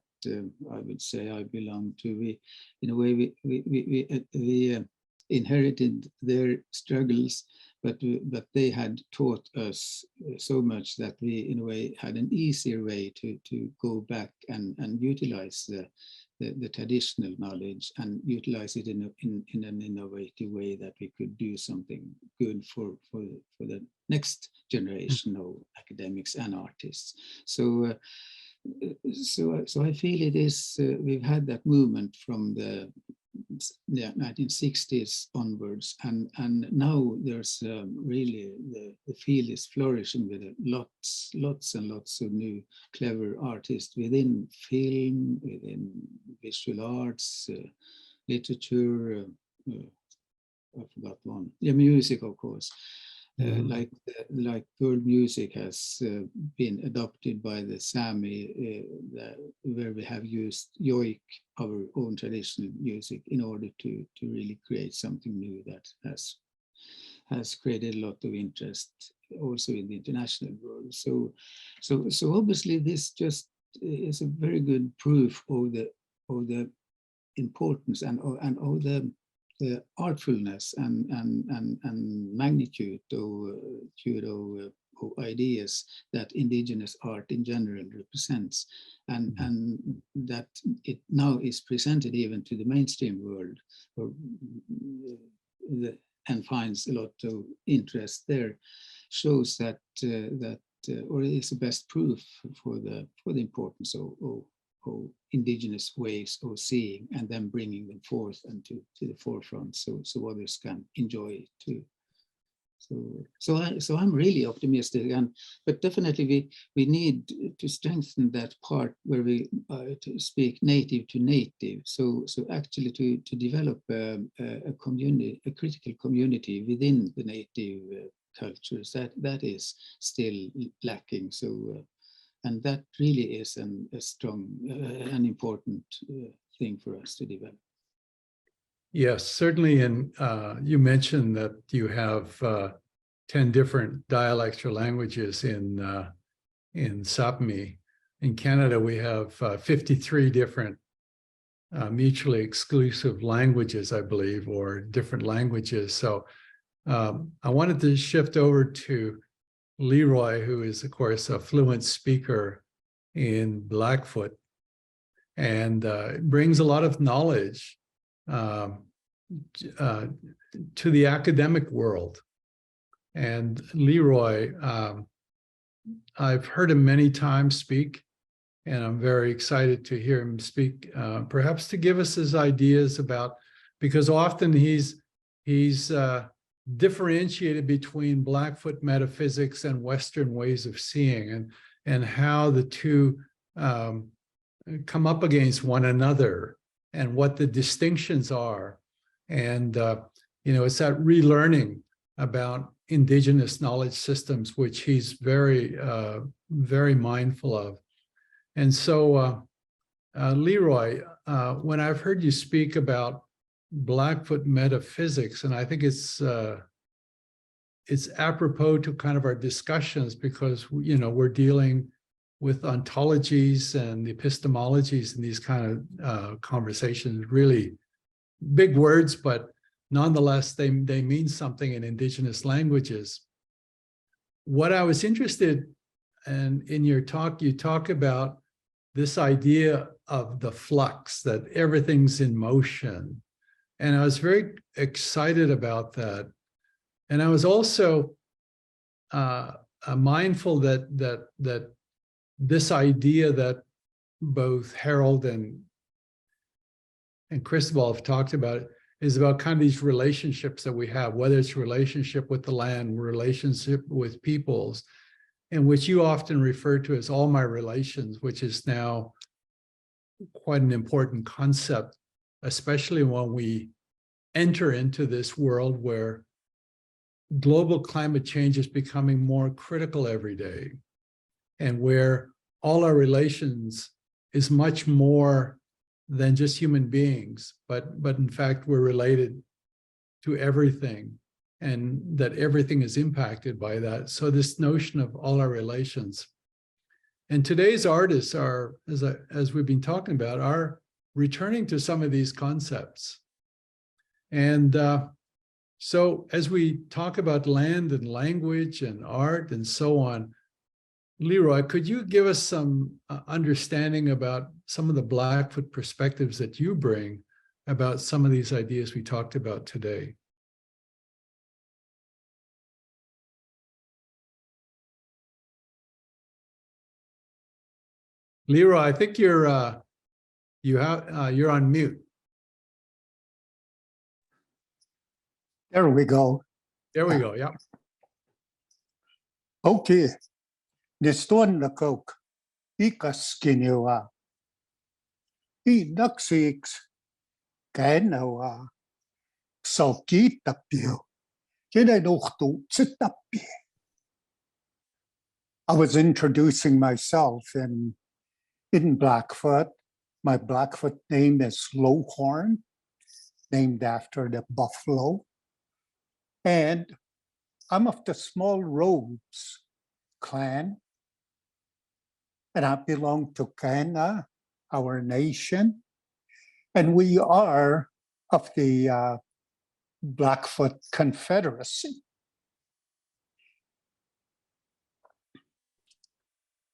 I would say I belong to, we in a way we inherited their struggles, but they had taught us so much that we in a way had an easier way to go back and utilize the traditional knowledge and utilize it in an innovative way, that we could do something good for the next generation of academics and artists. So so I feel it is, we've had that movement from the 1960s onwards, and now there's really the field is flourishing with lots and lots of new clever artists within film, within visual arts, literature, I forgot one, yeah, music, of course. Like world music has been adopted by the Sami, where we have used yoik, our own traditional music, in order to really create something new that has created a lot of interest also in the international world. So obviously this just is a very good proof of the importance and of the artfulness and magnitude of ideas that indigenous art in general represents, and that it now is presented even to the mainstream world, and finds a lot of interest there, shows that or is the best proof for the importance of indigenous ways of seeing, and then bringing them forth and to the forefront, so others can enjoy it too. So I'm really optimistic, but definitely we need to strengthen that part where we to speak native to native. So actually to develop a community, a critical community within the native cultures, that is still lacking. So. And that really is a strong, an important thing for us to develop. Yes, certainly. And you mentioned that you have 10 different dialects or languages in Sápmi. In Canada, we have 53 different mutually exclusive languages, I believe, or different languages. So I wanted to shift over to Leroy, who is, of course, a fluent speaker in Blackfoot, and brings a lot of knowledge to the academic world. And Leroy, I've heard him many times speak, and I'm very excited to hear him speak, perhaps to give us his ideas about, because often he's differentiated between Blackfoot metaphysics and Western ways of seeing, and how the two come up against one another, and what the distinctions are. And it's that relearning about indigenous knowledge systems, which he's very mindful of. And so Leroy, when I've heard you speak about Blackfoot metaphysics, and I think it's apropos to kind of our discussions, because we're dealing with ontologies and epistemologies and these kind of conversations, really big words, but nonetheless they mean something in indigenous languages. What I was interested in your talk, you talk about this idea of the flux, that everything's in motion. And I was very excited about that. And I was also mindful that this idea that both Harold and Cristobal have talked about is about kind of these relationships that we have, whether it's relationship with the land, relationship with peoples, and which you often refer to as all my relations, which is now quite an important concept, especially when we enter into this world where global climate change is becoming more critical every day, and where all our relations is much more than just human beings, but in fact, we're related to everything, and that everything is impacted by that. So this notion of all our relations. And today's artists are, as we've been talking about, are returning to some of these concepts. And so as we talk about land and language and art and so on, Leroy, could you give us some understanding about some of the Blackfoot perspectives that you bring about some of these ideas we talked about today? Leroy, I think you're you're on mute. There we go. There we go. Yeah. Okay. This one the coke. Ikaskinua. I naksix. Kanawa. Salki tapio. I was introducing myself in Blackfoot. My Blackfoot name is Lowhorn, named after the buffalo. And I'm of the Small Robes clan. And I belong to Kana, our nation. And we are of the Blackfoot Confederacy.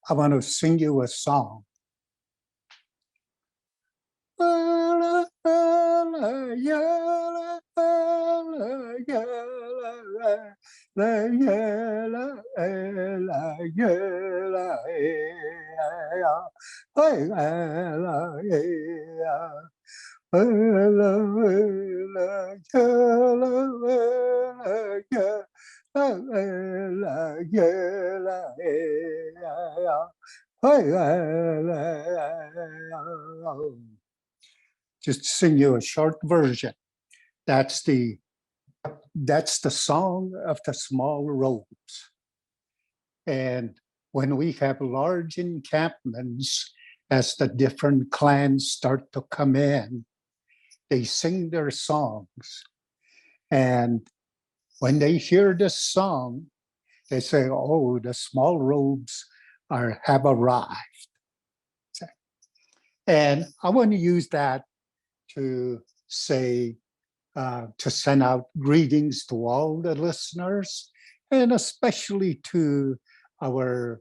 I want to sing you a song. Just sing you a short version. That's the song of the Small Robes. And when we have large encampments, as the different clans start to come in, they sing their songs. And when they hear this song, they say, oh, the Small Robes have arrived. And I want to use that to say, to send out greetings to all the listeners, and especially to our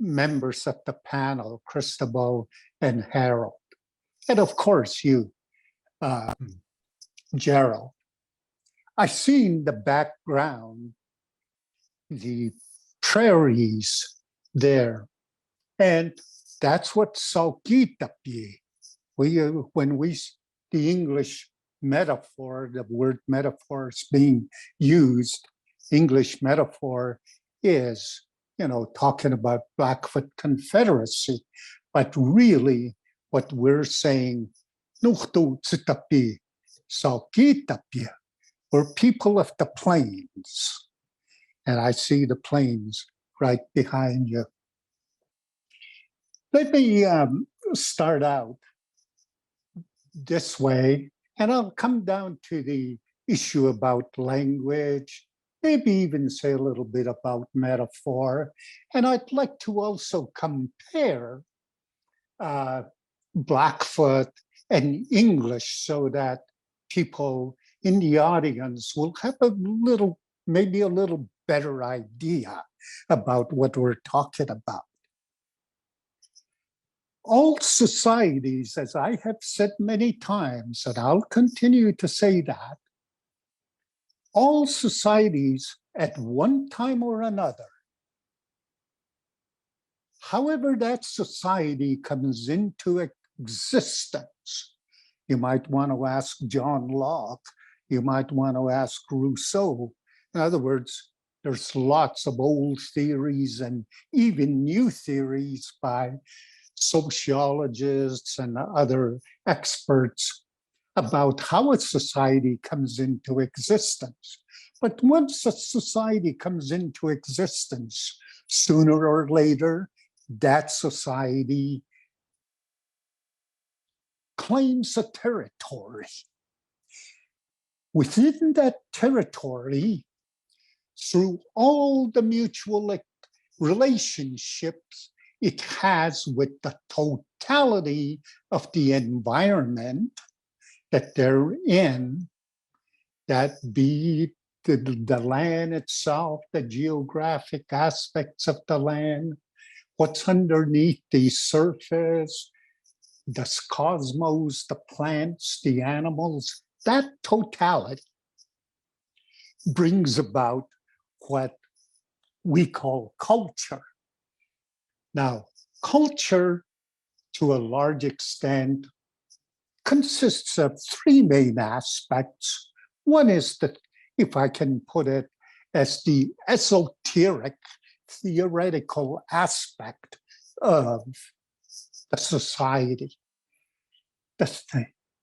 members of the panel, Cristobal and Harold. And of course, you, Gerald. I see in the background the prairies there, and that's what Salkitapi. The English metaphor, the word metaphor is being used. English metaphor is, talking about Blackfoot Confederacy, but really what we're saying, Nuhtu Salkitapi, we're people of the plains. And I see the plains right behind you. Let me start out this way, and I'll come down to the issue about language, maybe even say a little bit about metaphor. And I'd like to also compare Blackfoot and English so that people in the audience will have maybe a little better idea about what we're talking about. All societies, as I have said many times, and I'll continue to say that, all societies at one time or another, however that society comes into existence, you might want to ask John Locke, you might want to ask Rousseau. In other words, there's lots of old theories and even new theories by sociologists and other experts about how a society comes into existence. But once a society comes into existence, sooner or later, that society claims a territory. Within that territory, through all the mutual relationships it has with the totality of the environment that they're in, that be the land itself, the geographic aspects of the land, what's underneath the surface, the cosmos, the plants, the animals, that totality brings about what we call culture. Now, culture to a large extent, consists of three main aspects. One is that, if I can put it, as the esoteric, theoretical aspect of the society.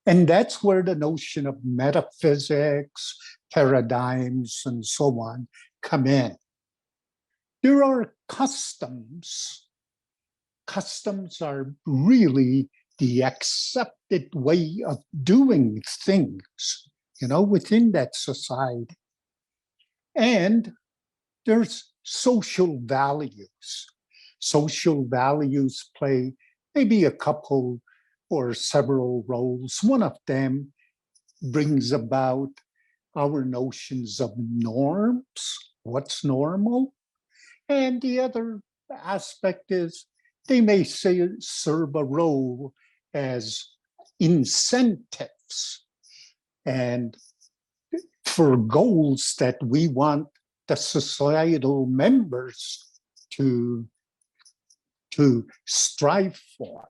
And that's where the notion of metaphysics, paradigms, and so on come in. There are customs. Customs are really the accepted way of doing things, within that society. And there's social values. Social values play maybe a couple or several roles. One of them brings about our notions of norms, what's normal. And the other aspect is they may serve a role as incentives and for goals that we want the societal members to strive for.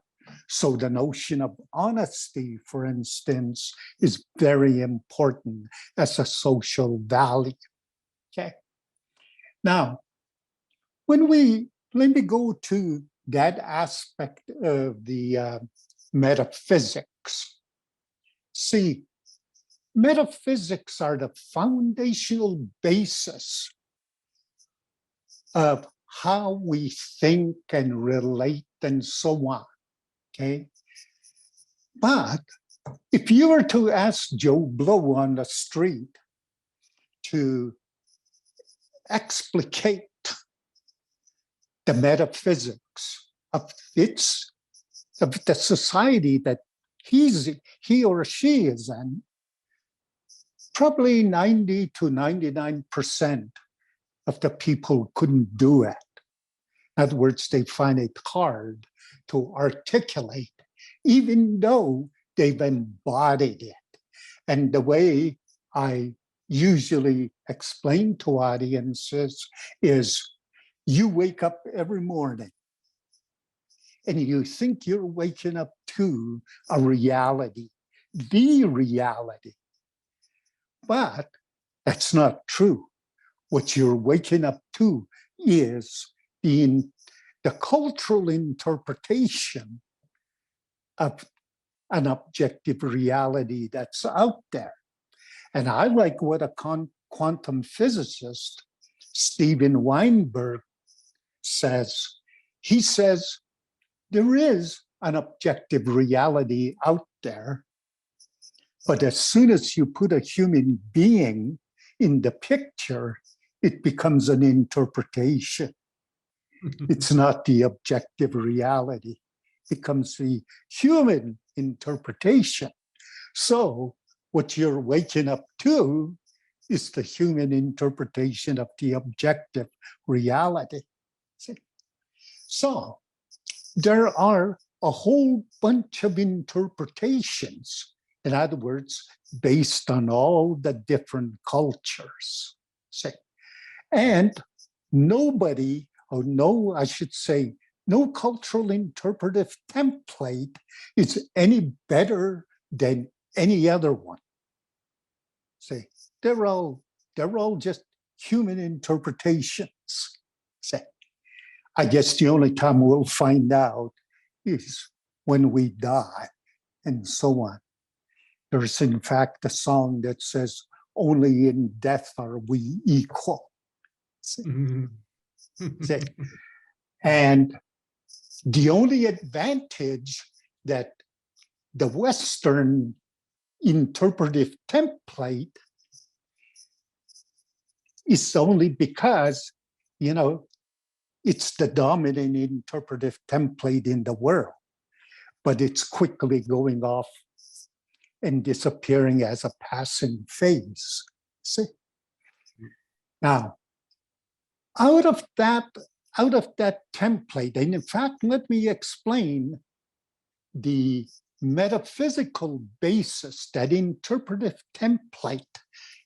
So the notion of honesty, for instance, is very important as a social value. Okay. Now, let me go to that aspect of the metaphysics. See, metaphysics are the foundational basis of how we think and relate and so on, okay? But if you were to ask Joe Blow on the street to explicate the metaphysics of the society that he or she is in, probably 90 to 99% of the people couldn't do it. In other words, they find it hard to articulate, even though they've embodied it. And the way I usually explain to audiences is, you wake up every morning and you think you're waking up to a reality, the reality. But that's not true. What you're waking up to is the cultural interpretation of an objective reality that's out there. And I like what a quantum physicist, Steven Weinberg, says. He says there is an objective reality out there, but as soon as you put a human being in the picture, it becomes an interpretation. It's not the objective reality. It becomes the human interpretation. So what you're waking up to is the human interpretation of the objective reality. See? So there are a whole bunch of interpretations, in other words, based on all the different cultures. See? And nobody, or no, I should say, no cultural interpretive template is any better than any other one. See, they're all just human interpretations. See, I guess the only time we'll find out is when we die and so on. There's in fact a song that says, only in death are we equal. See? See? And the only advantage that the Western interpretive template is only because, it's the dominant interpretive template in the world, but it's quickly going off and disappearing as a passing phase. See? Now, out of that template, and in fact, let me explain the metaphysical basis, that interpretive template,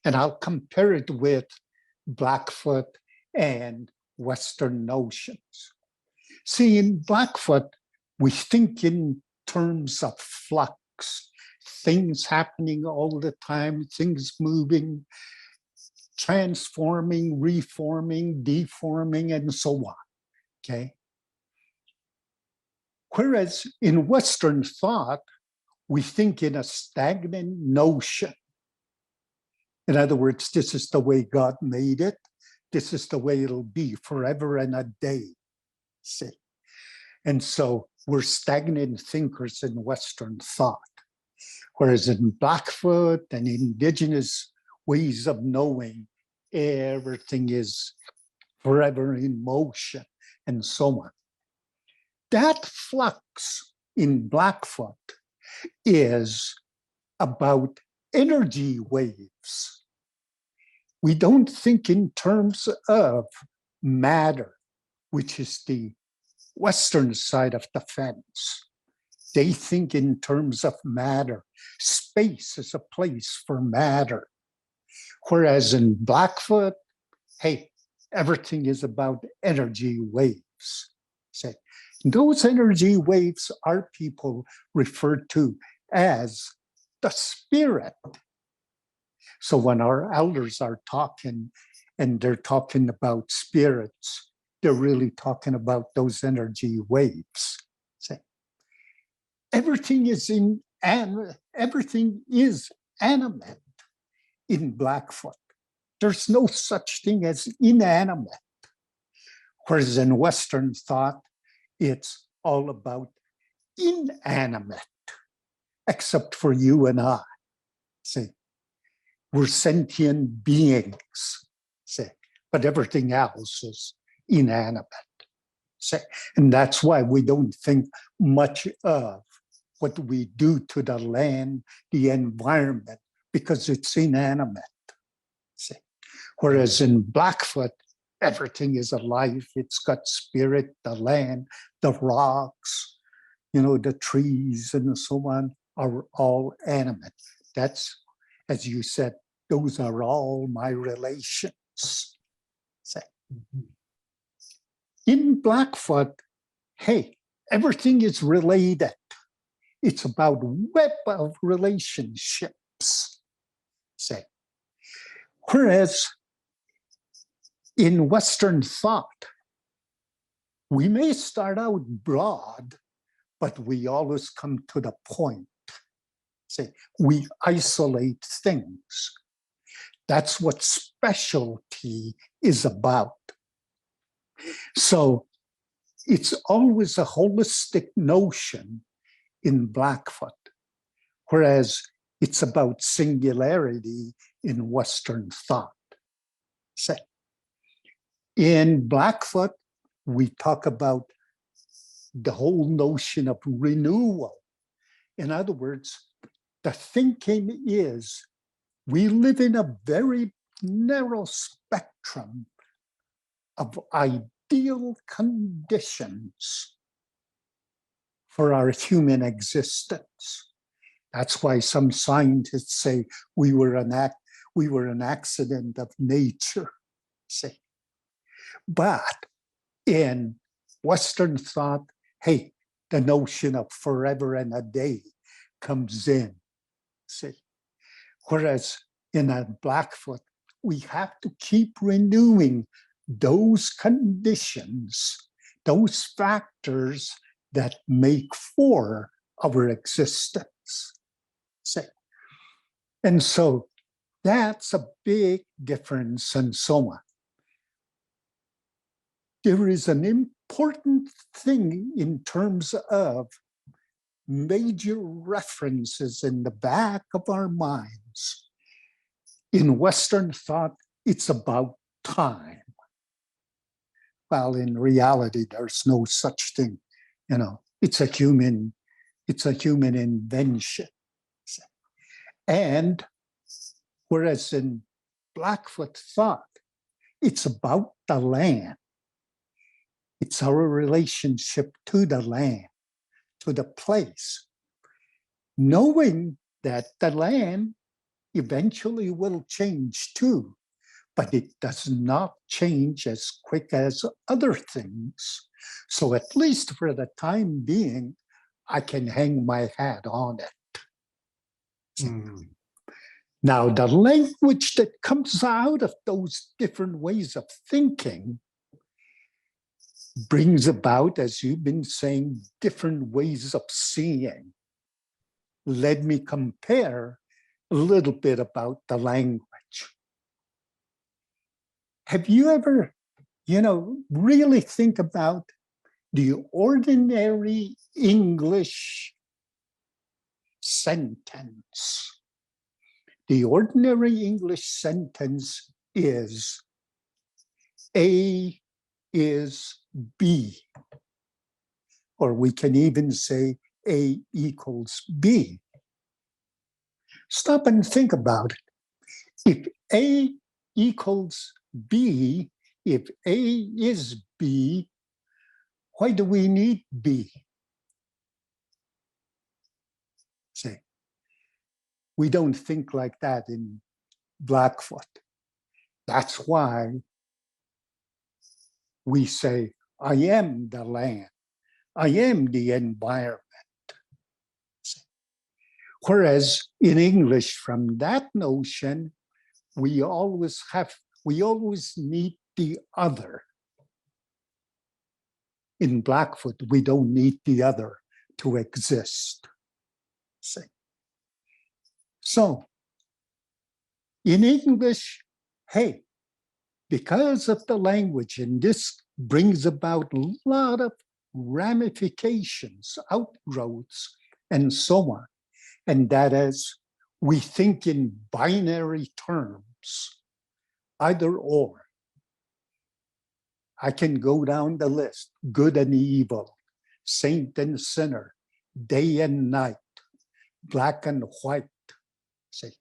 and I'll compare it with Blackfoot and Western notions. See, in Blackfoot, We think in terms of flux, things happening all the time, things moving, transforming, reforming, deforming, and so on, okay? Whereas in Western thought, we think in a stagnant notion. In other words, this is the way God made it. This is the way it'll be forever and a day, see? And so we're stagnant thinkers in Western thought. Whereas in Blackfoot and Indigenous ways of knowing, everything is forever in motion and so on. That flux in Blackfoot is about energy waves. We don't think in terms of matter, which is the Western side of the fence. They think in terms of matter. Space is a place for matter. Whereas in Blackfoot, hey, everything is about energy waves. Say, those energy waves are people referred to as the spirit. So when our elders are talking and they're talking about spirits, they're really talking about those energy waves. Say, everything is animate in Blackfoot. There's no such thing as inanimate. Whereas in Western thought, it's all about inanimate, except for you and I. See, we're sentient beings, see, but everything else is inanimate. See, and that's why we don't think much of what we do to the land, the environment, because it's inanimate. See, whereas in Blackfoot, everything is alive. It's got spirit, the land, the rocks, you know, the trees and so on are all animate. That's, as you said, those are all my relations. Say. In Blackfoot, hey, everything is related. It's about web of relationships. Say. Whereas in Western thought, we may start out broad, but we always come to the point. Say, we isolate things. That's what specialty is about. So it's always a holistic notion in Blackfoot, whereas it's about singularity in Western thought. Say, in Blackfoot, we talk about the whole notion of renewal. In other words, the thinking is we live in a very narrow spectrum of ideal conditions for our human existence. That's why some scientists say we were an accident of nature. Say. But in Western thought, hey, the notion of forever and a day comes in. See, whereas in a Blackfoot, we have to keep renewing those conditions, those factors that make for our existence. See, and so that's a big difference and so on. There is an important thing in terms of major references in the back of our minds. In Western thought, it's about time. Well, in reality, there's no such thing. You know, it's a human invention. And whereas in Blackfoot thought, it's about the land. It's our relationship to the land, to the place, knowing that the land eventually will change too, but it does not change as quick as other things. So at least for the time being, I can hang my hat on it. Mm. Now, the language that comes out of those different ways of thinking brings about, as you've been saying, different ways of seeing. Let me compare a little bit about the language. Have you ever, really think about the ordinary English sentence? The ordinary English sentence is A is B. Or we can even say A equals B. Stop and think about it. If A equals B, if A is B, why do we need B? Say, we don't think like that in Blackfoot. That's why we say, I am the land. I am the environment. Whereas in English, from that notion, we always need the other. In Blackfoot, we don't need the other to exist. See? So, in English, hey, because of the language, and this brings about a lot of ramifications, outgrowths, and so on. And that is, we think in binary terms, either or. I can go down the list, good and evil, saint and sinner, day and night, black and white. See?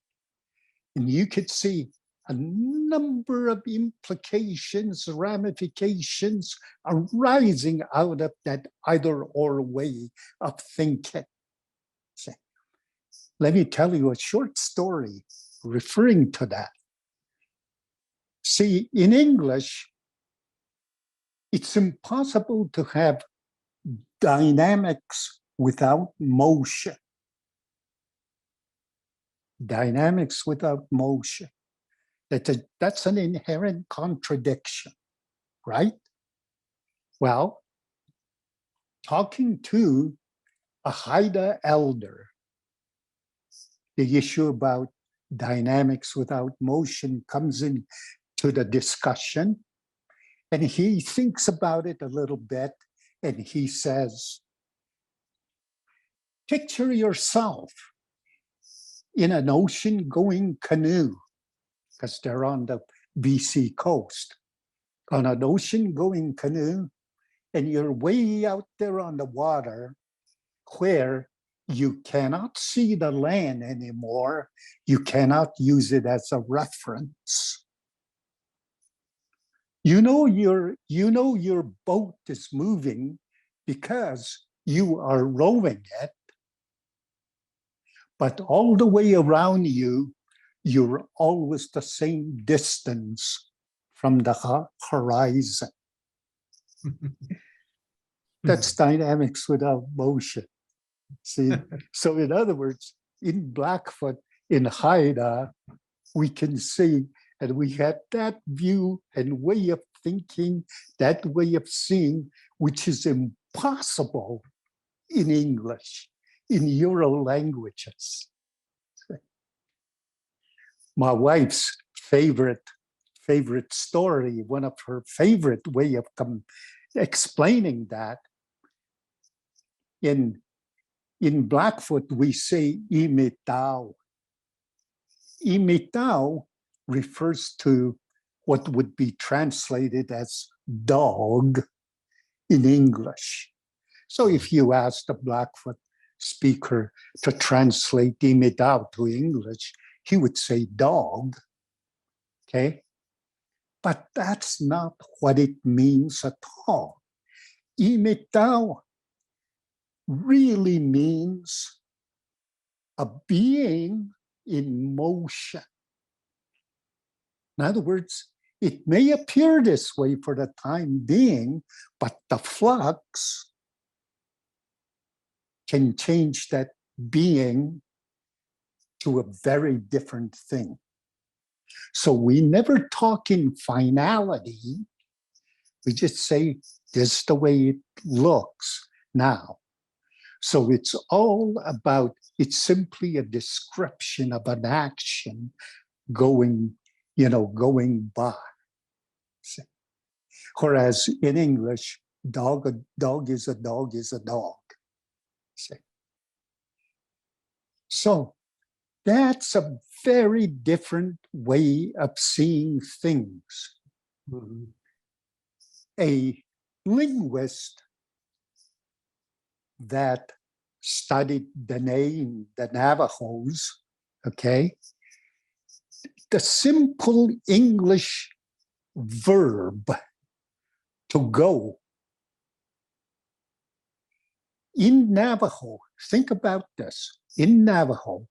And you could see a number of implications, ramifications arising out of that either or way of thinking. See? Let me tell you a short story referring to that. See, in English, it's impossible to have dynamics without motion. Dynamics without motion. That's an inherent contradiction, right? Well, talking to a Haida elder, the issue about dynamics without motion comes into the discussion, and he thinks about it a little bit, and he says, picture yourself in an ocean-going canoe, because they're on the BC coast, on an ocean-going canoe, and you're way out there on the water where you cannot see the land anymore. You cannot use it as a reference. You know your boat is moving because you are rowing it, but all the way around you, you're always the same distance from the horizon. That's dynamics without motion. See, so in other words, in Blackfoot, in Haida, we can see, and we have that view and way of thinking, that way of seeing, which is impossible in English, in Euro languages. My wife's favorite story, one of her favorite way of explaining that, in Blackfoot, we say imitao. Imitao refers to what would be translated as dog in English. So if you ask the Blackfoot speaker to translate imitao to English, he would say dog, okay? But that's not what it means at all. Imitao really means a being in motion. In other words, it may appear this way for the time being, but the flux can change that being to a very different thing. So we never talk in finality. We just say, this is the way it looks now. So it's all about, it's simply a description of an action going, going by. Whereas in English, a dog is a dog is a dog. So that's a very different way of seeing things. Mhm. A linguist that studied Dene, the Navajos, okay, the simple English verb to go in Navajo, think about this, in Navajo,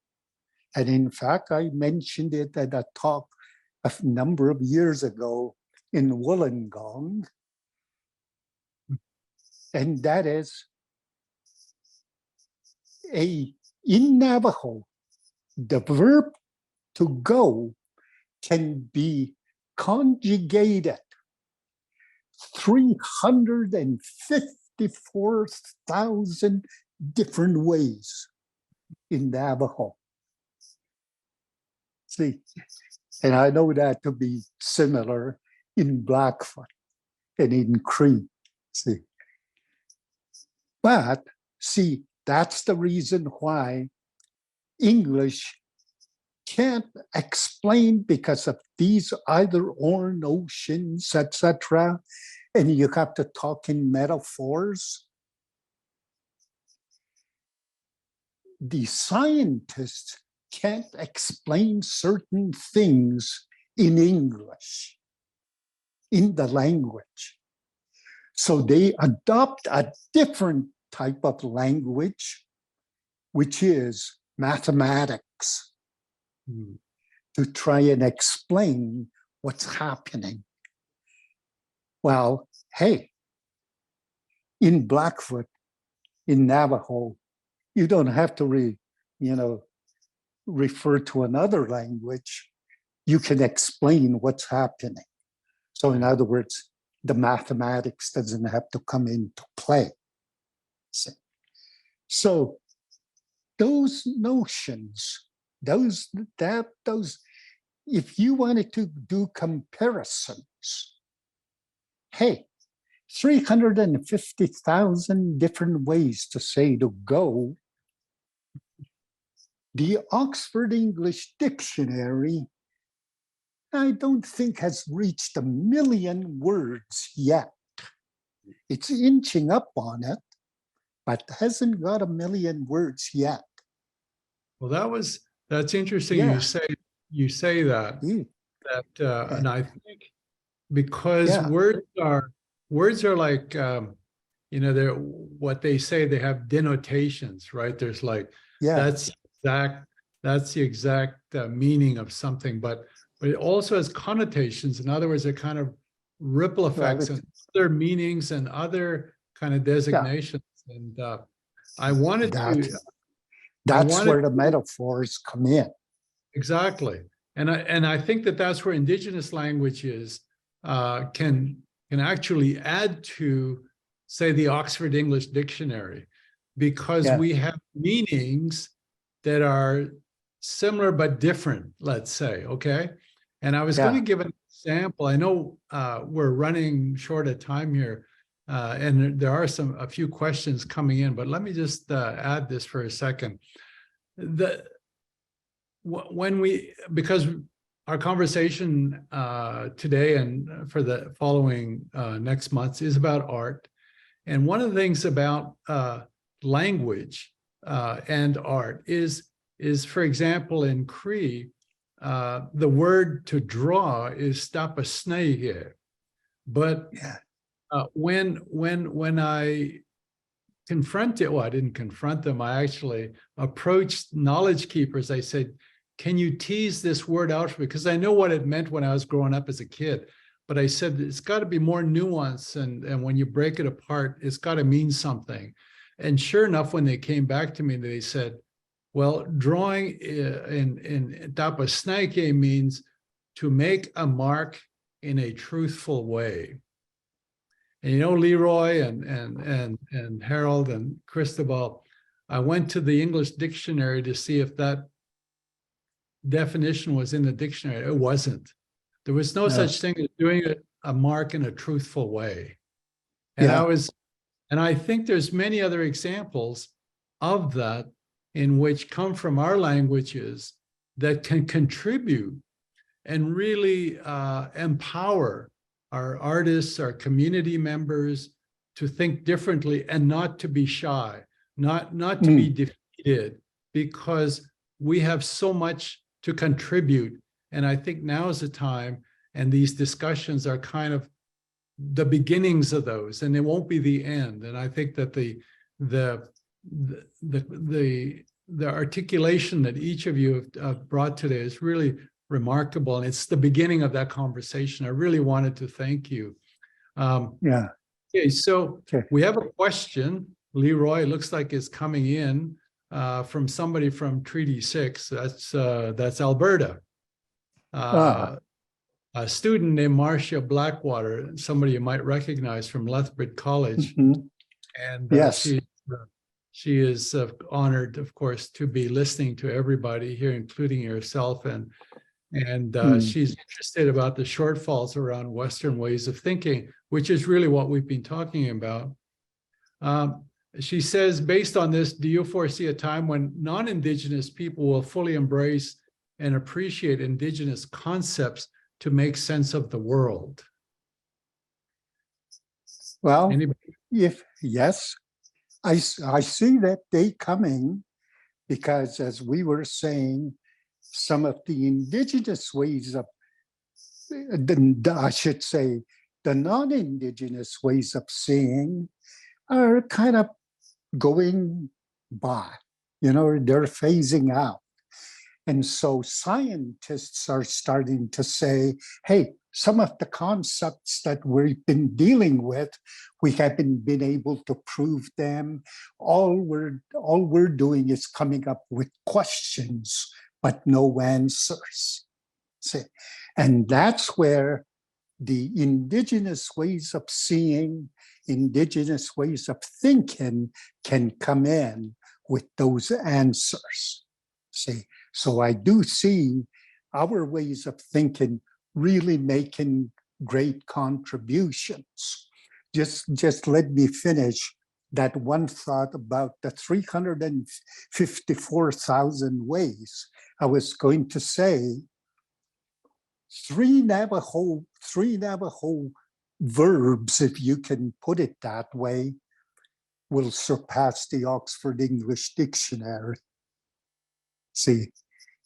and in fact, I mentioned it at a talk a number of years ago in Wollongong, and that is in Navajo, the verb to go can be conjugated 354,000 different ways in Navajo. See, and I know that to be similar in Blackfoot and in Cree. See, but see, that's the reason why English can't explain, because of these either or notions, etc. And you have to talk in metaphors. The scientists can't explain certain things in English, in the language. So they adopt a different type of language, which is mathematics, to try and explain what's happening. Well, hey, in Blackfoot, in Navajo, you don't have to refer to another language. You can explain what's happening. So in other words, the mathematics doesn't have to come into play. So those notions, if you wanted to do comparisons, hey, 350,000 different ways to say to go. The Oxford English Dictionary, I don't think has reached 1 million words yet. It's inching up on it, but hasn't got 1 million words yet. Well, that's interesting. Yeah. You say that. Yeah. And I think because words are like they're what they say, they have denotations, right? There's like that's the exact meaning of something, but it also has connotations. In other words, it kind of ripple effects and other meanings and other kind of designations. And I wanted to. That's where the metaphors come in. Exactly, and I think that's where Indigenous languages can actually add to, say, the Oxford English Dictionary, because we have meanings that are similar but different, let's say, okay? And I was going to give an example. I know we're running short of time here, and there are a few questions coming in, but let me just add this for a second. Because our conversation today and for the following next months is about art. And one of the things about language and art is, for example, in Cree, the word to draw is stapasnege. But when I confronted, well, I didn't confront them, I actually approached knowledge keepers. I said, can you tease this word out for me? Because I know what it meant when I was growing up as a kid, but I said, it's got to be more nuanced. And when you break it apart, it's got to mean something. And sure enough, when they came back to me, they said, well, drawing in Tapasnaike means to make a mark in a truthful way. And you know, Leroy and Harold and Cristobal, I went to the English dictionary to see if that definition was in the dictionary. It wasn't. There was no such thing as doing a mark in a truthful way. And I think there's many other examples of that in which come from our languages that can contribute and really empower our artists, our community members to think differently and not to be shy, not to be defeated, because we have so much to contribute. And I think now is the time, and these discussions are kind of the beginnings of those, and it won't be the end. And I think that the articulation that each of you have brought today is really remarkable, and it's the beginning of that conversation. I really wanted to thank you. Okay, so we have a question. Leroy, looks like is coming in from somebody from Treaty 6. That's Alberta. A student named Marcia Blackwater, somebody you might recognize from Lethbridge College. And she is honored, of course, to be listening to everybody here, including yourself. And she's interested about the shortfalls around Western ways of thinking, which is really what we've been talking about. She says, based on this, do you foresee a time when non-Indigenous people will fully embrace and appreciate Indigenous concepts to make sense of the world? Well, Anybody? yes, I see that day coming, because as we were saying, some of the Indigenous ways of, I should say, the non-Indigenous ways of seeing are kind of going by, they're phasing out. And so scientists are starting to say, hey, some of the concepts that we've been dealing with, we haven't been able to prove them. All we're doing is coming up with questions, but no answers. See? And that's where the Indigenous ways of seeing, Indigenous ways of thinking can come in with those answers. See? So I do see our ways of thinking really making great contributions. Just let me finish that one thought about the 354,000 ways. I was going to say three Navajo verbs, if you can put it that way, will surpass the Oxford English Dictionary. See,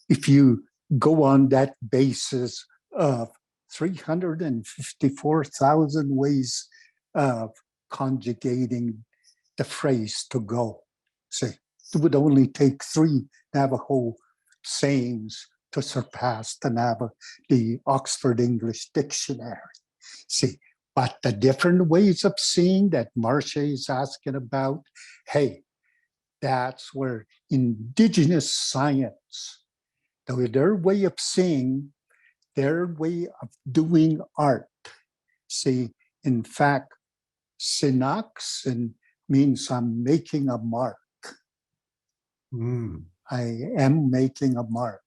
if you go on that basis of 354,000 ways of conjugating the phrase to go, see, it would only take 3 Navajo sayings to surpass the Oxford English Dictionary. See, but the different ways of seeing that Marcia is asking about, hey, that's where Indigenous science, their way of seeing, their way of doing art. See, in fact, Sinaksin means I'm making a mark. I am making a mark.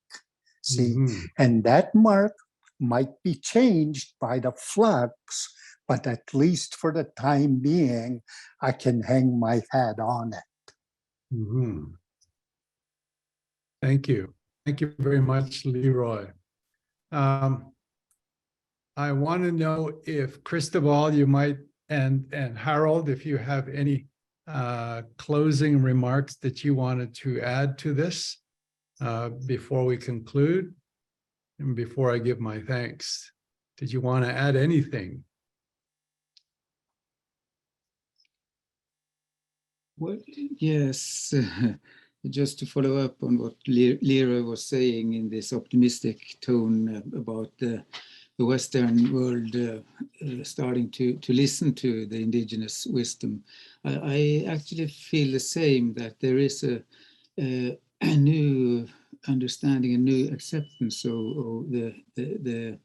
See, and that mark might be changed by the flux, but at least for the time being, I can hang my hat on it. Thank you. Thank you very much, Leroy. I want to know if Cristobal, you might, and Harold, if you have any closing remarks that you wanted to add to this before we conclude and before I give my thanks. Did you want to add anything? Well, yes. just to follow up on what Leroy was saying in this optimistic tone about the Western world starting to listen to the indigenous wisdom, I actually feel the same, that there is a new understanding, a new acceptance of the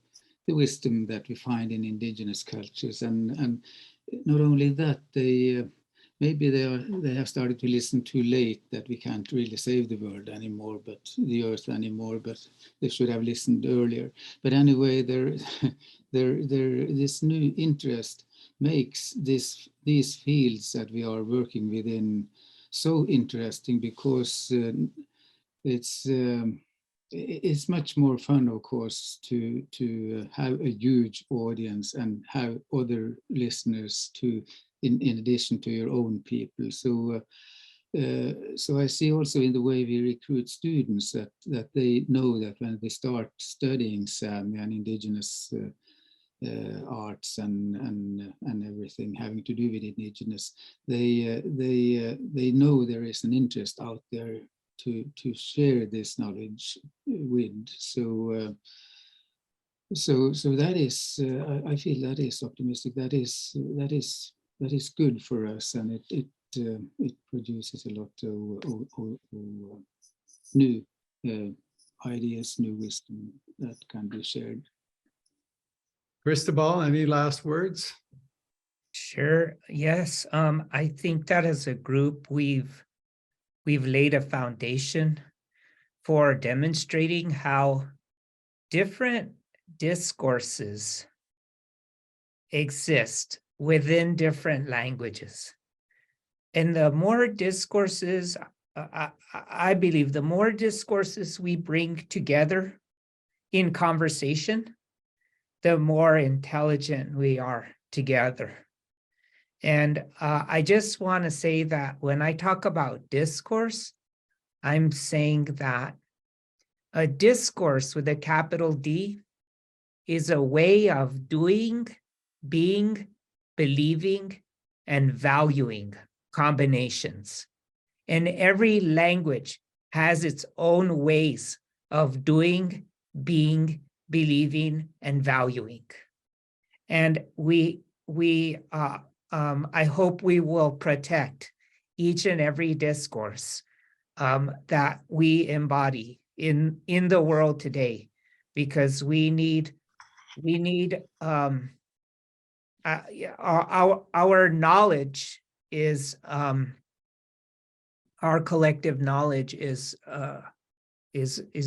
wisdom that we find in indigenous cultures, and not only that, maybe they have started to listen too late, that we can't really save the world anymore, but the earth anymore, but they should have listened earlier. But anyway, this new interest makes these fields that we are working within so interesting, because it's much more fun, of course, to have a huge audience and have other listeners in addition to your own people. So I see also in the way we recruit students that they know that when they start studying Sami and indigenous arts and everything having to do with indigenous, they know there is an interest out there to share this knowledge with. So that is, I feel that is optimistic. That is good for us, and it produces a lot of new ideas, new wisdom that can be shared. Cristobal, any last words? Sure. Yes. I think that as a group, we've laid a foundation for demonstrating how different discourses exist within different languages. And the more discourses, I believe, the more discourses we bring together in conversation, the more intelligent we are together. And I just want to say that when I talk about discourse, I'm saying that a discourse with a capital D is a way of doing, being, believing, and valuing combinations. And every language has its own ways of doing, being, believing, and valuing. And I hope we will protect each and every discourse that we embody in the world today, because we need our knowledge is our collective knowledge is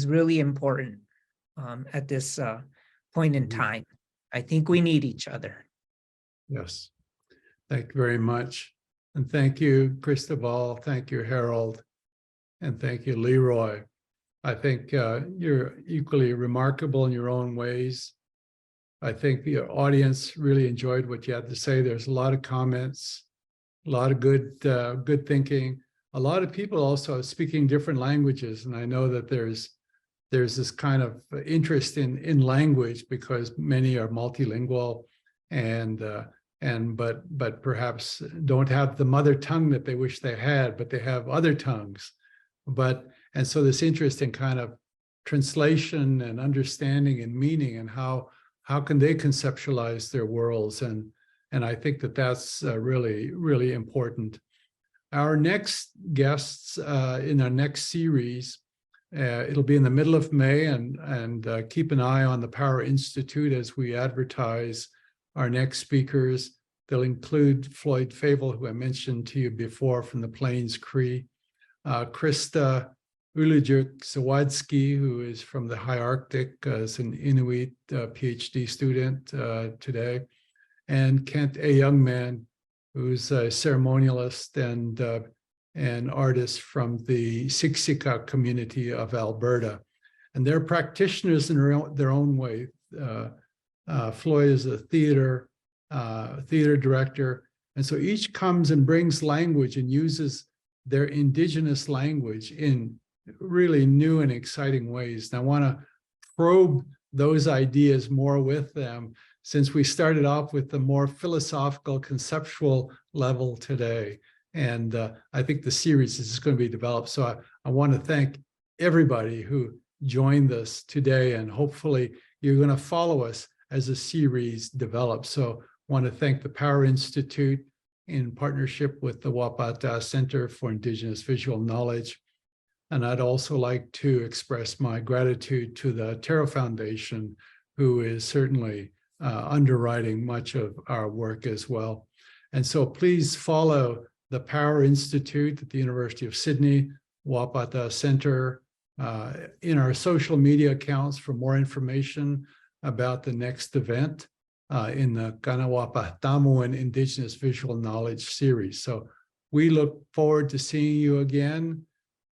really important at this point in time. I think we need each other. Yes. Thank you very much. And thank you, Cristobal. Thank you, Harold. And thank you, Leroy. I think you're equally remarkable in your own ways. I think the audience really enjoyed what you had to say. There's a lot of comments, a lot of good thinking. A lot of people also speaking different languages. And I know that there's this kind of interest in language, because many are multilingual but perhaps don't have the mother tongue that they wish they had, but they have other tongues. And so this interest in kind of translation and understanding and meaning, and how can they conceptualize their worlds, and I think that that's really, really important. Our next guests in our next series, it'll be in the middle of May, and keep an eye on the Power Institute as we advertise our next speakers. They'll include Floyd Favel, who I mentioned to you before, from the Plains Cree, Krista Ulujuk-Sawadsky, who is from the High Arctic as an Inuit PhD student today, and Kent A. Youngman, who's a ceremonialist and artist from the Siksika community of Alberta. And they're practitioners in their own way. Floyd is a theater director. And so each comes and brings language and uses their indigenous language in really new and exciting ways. And I want to probe those ideas more with them, since we started off with the more philosophical, conceptual level today. And I think the series is going to be developed. So I want to thank everybody who joined us today, and hopefully you're going to follow us as the series develops. So I want to thank the Power Institute in partnership with the Wapatah Centre for Indigenous Visual Knowledge. And I'd also like to express my gratitude to the Terra Foundation, who is certainly underwriting much of our work as well. And so please follow the Power Institute at the University of Sydney, Wapatah Centre, in our social media accounts for more information about the next event in the Kāmawāpātahmōwin Indigenous Visual Knowledge series. So we look forward to seeing you again.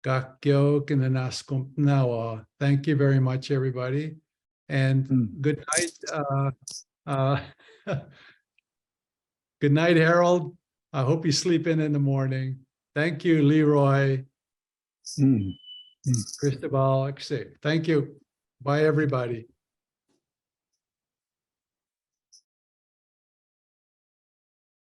Thank you very much, everybody. And good night. Good night, Harold. I hope you sleep in the morning. Thank you, Leroy. Cristobal. Thank you. Bye, everybody.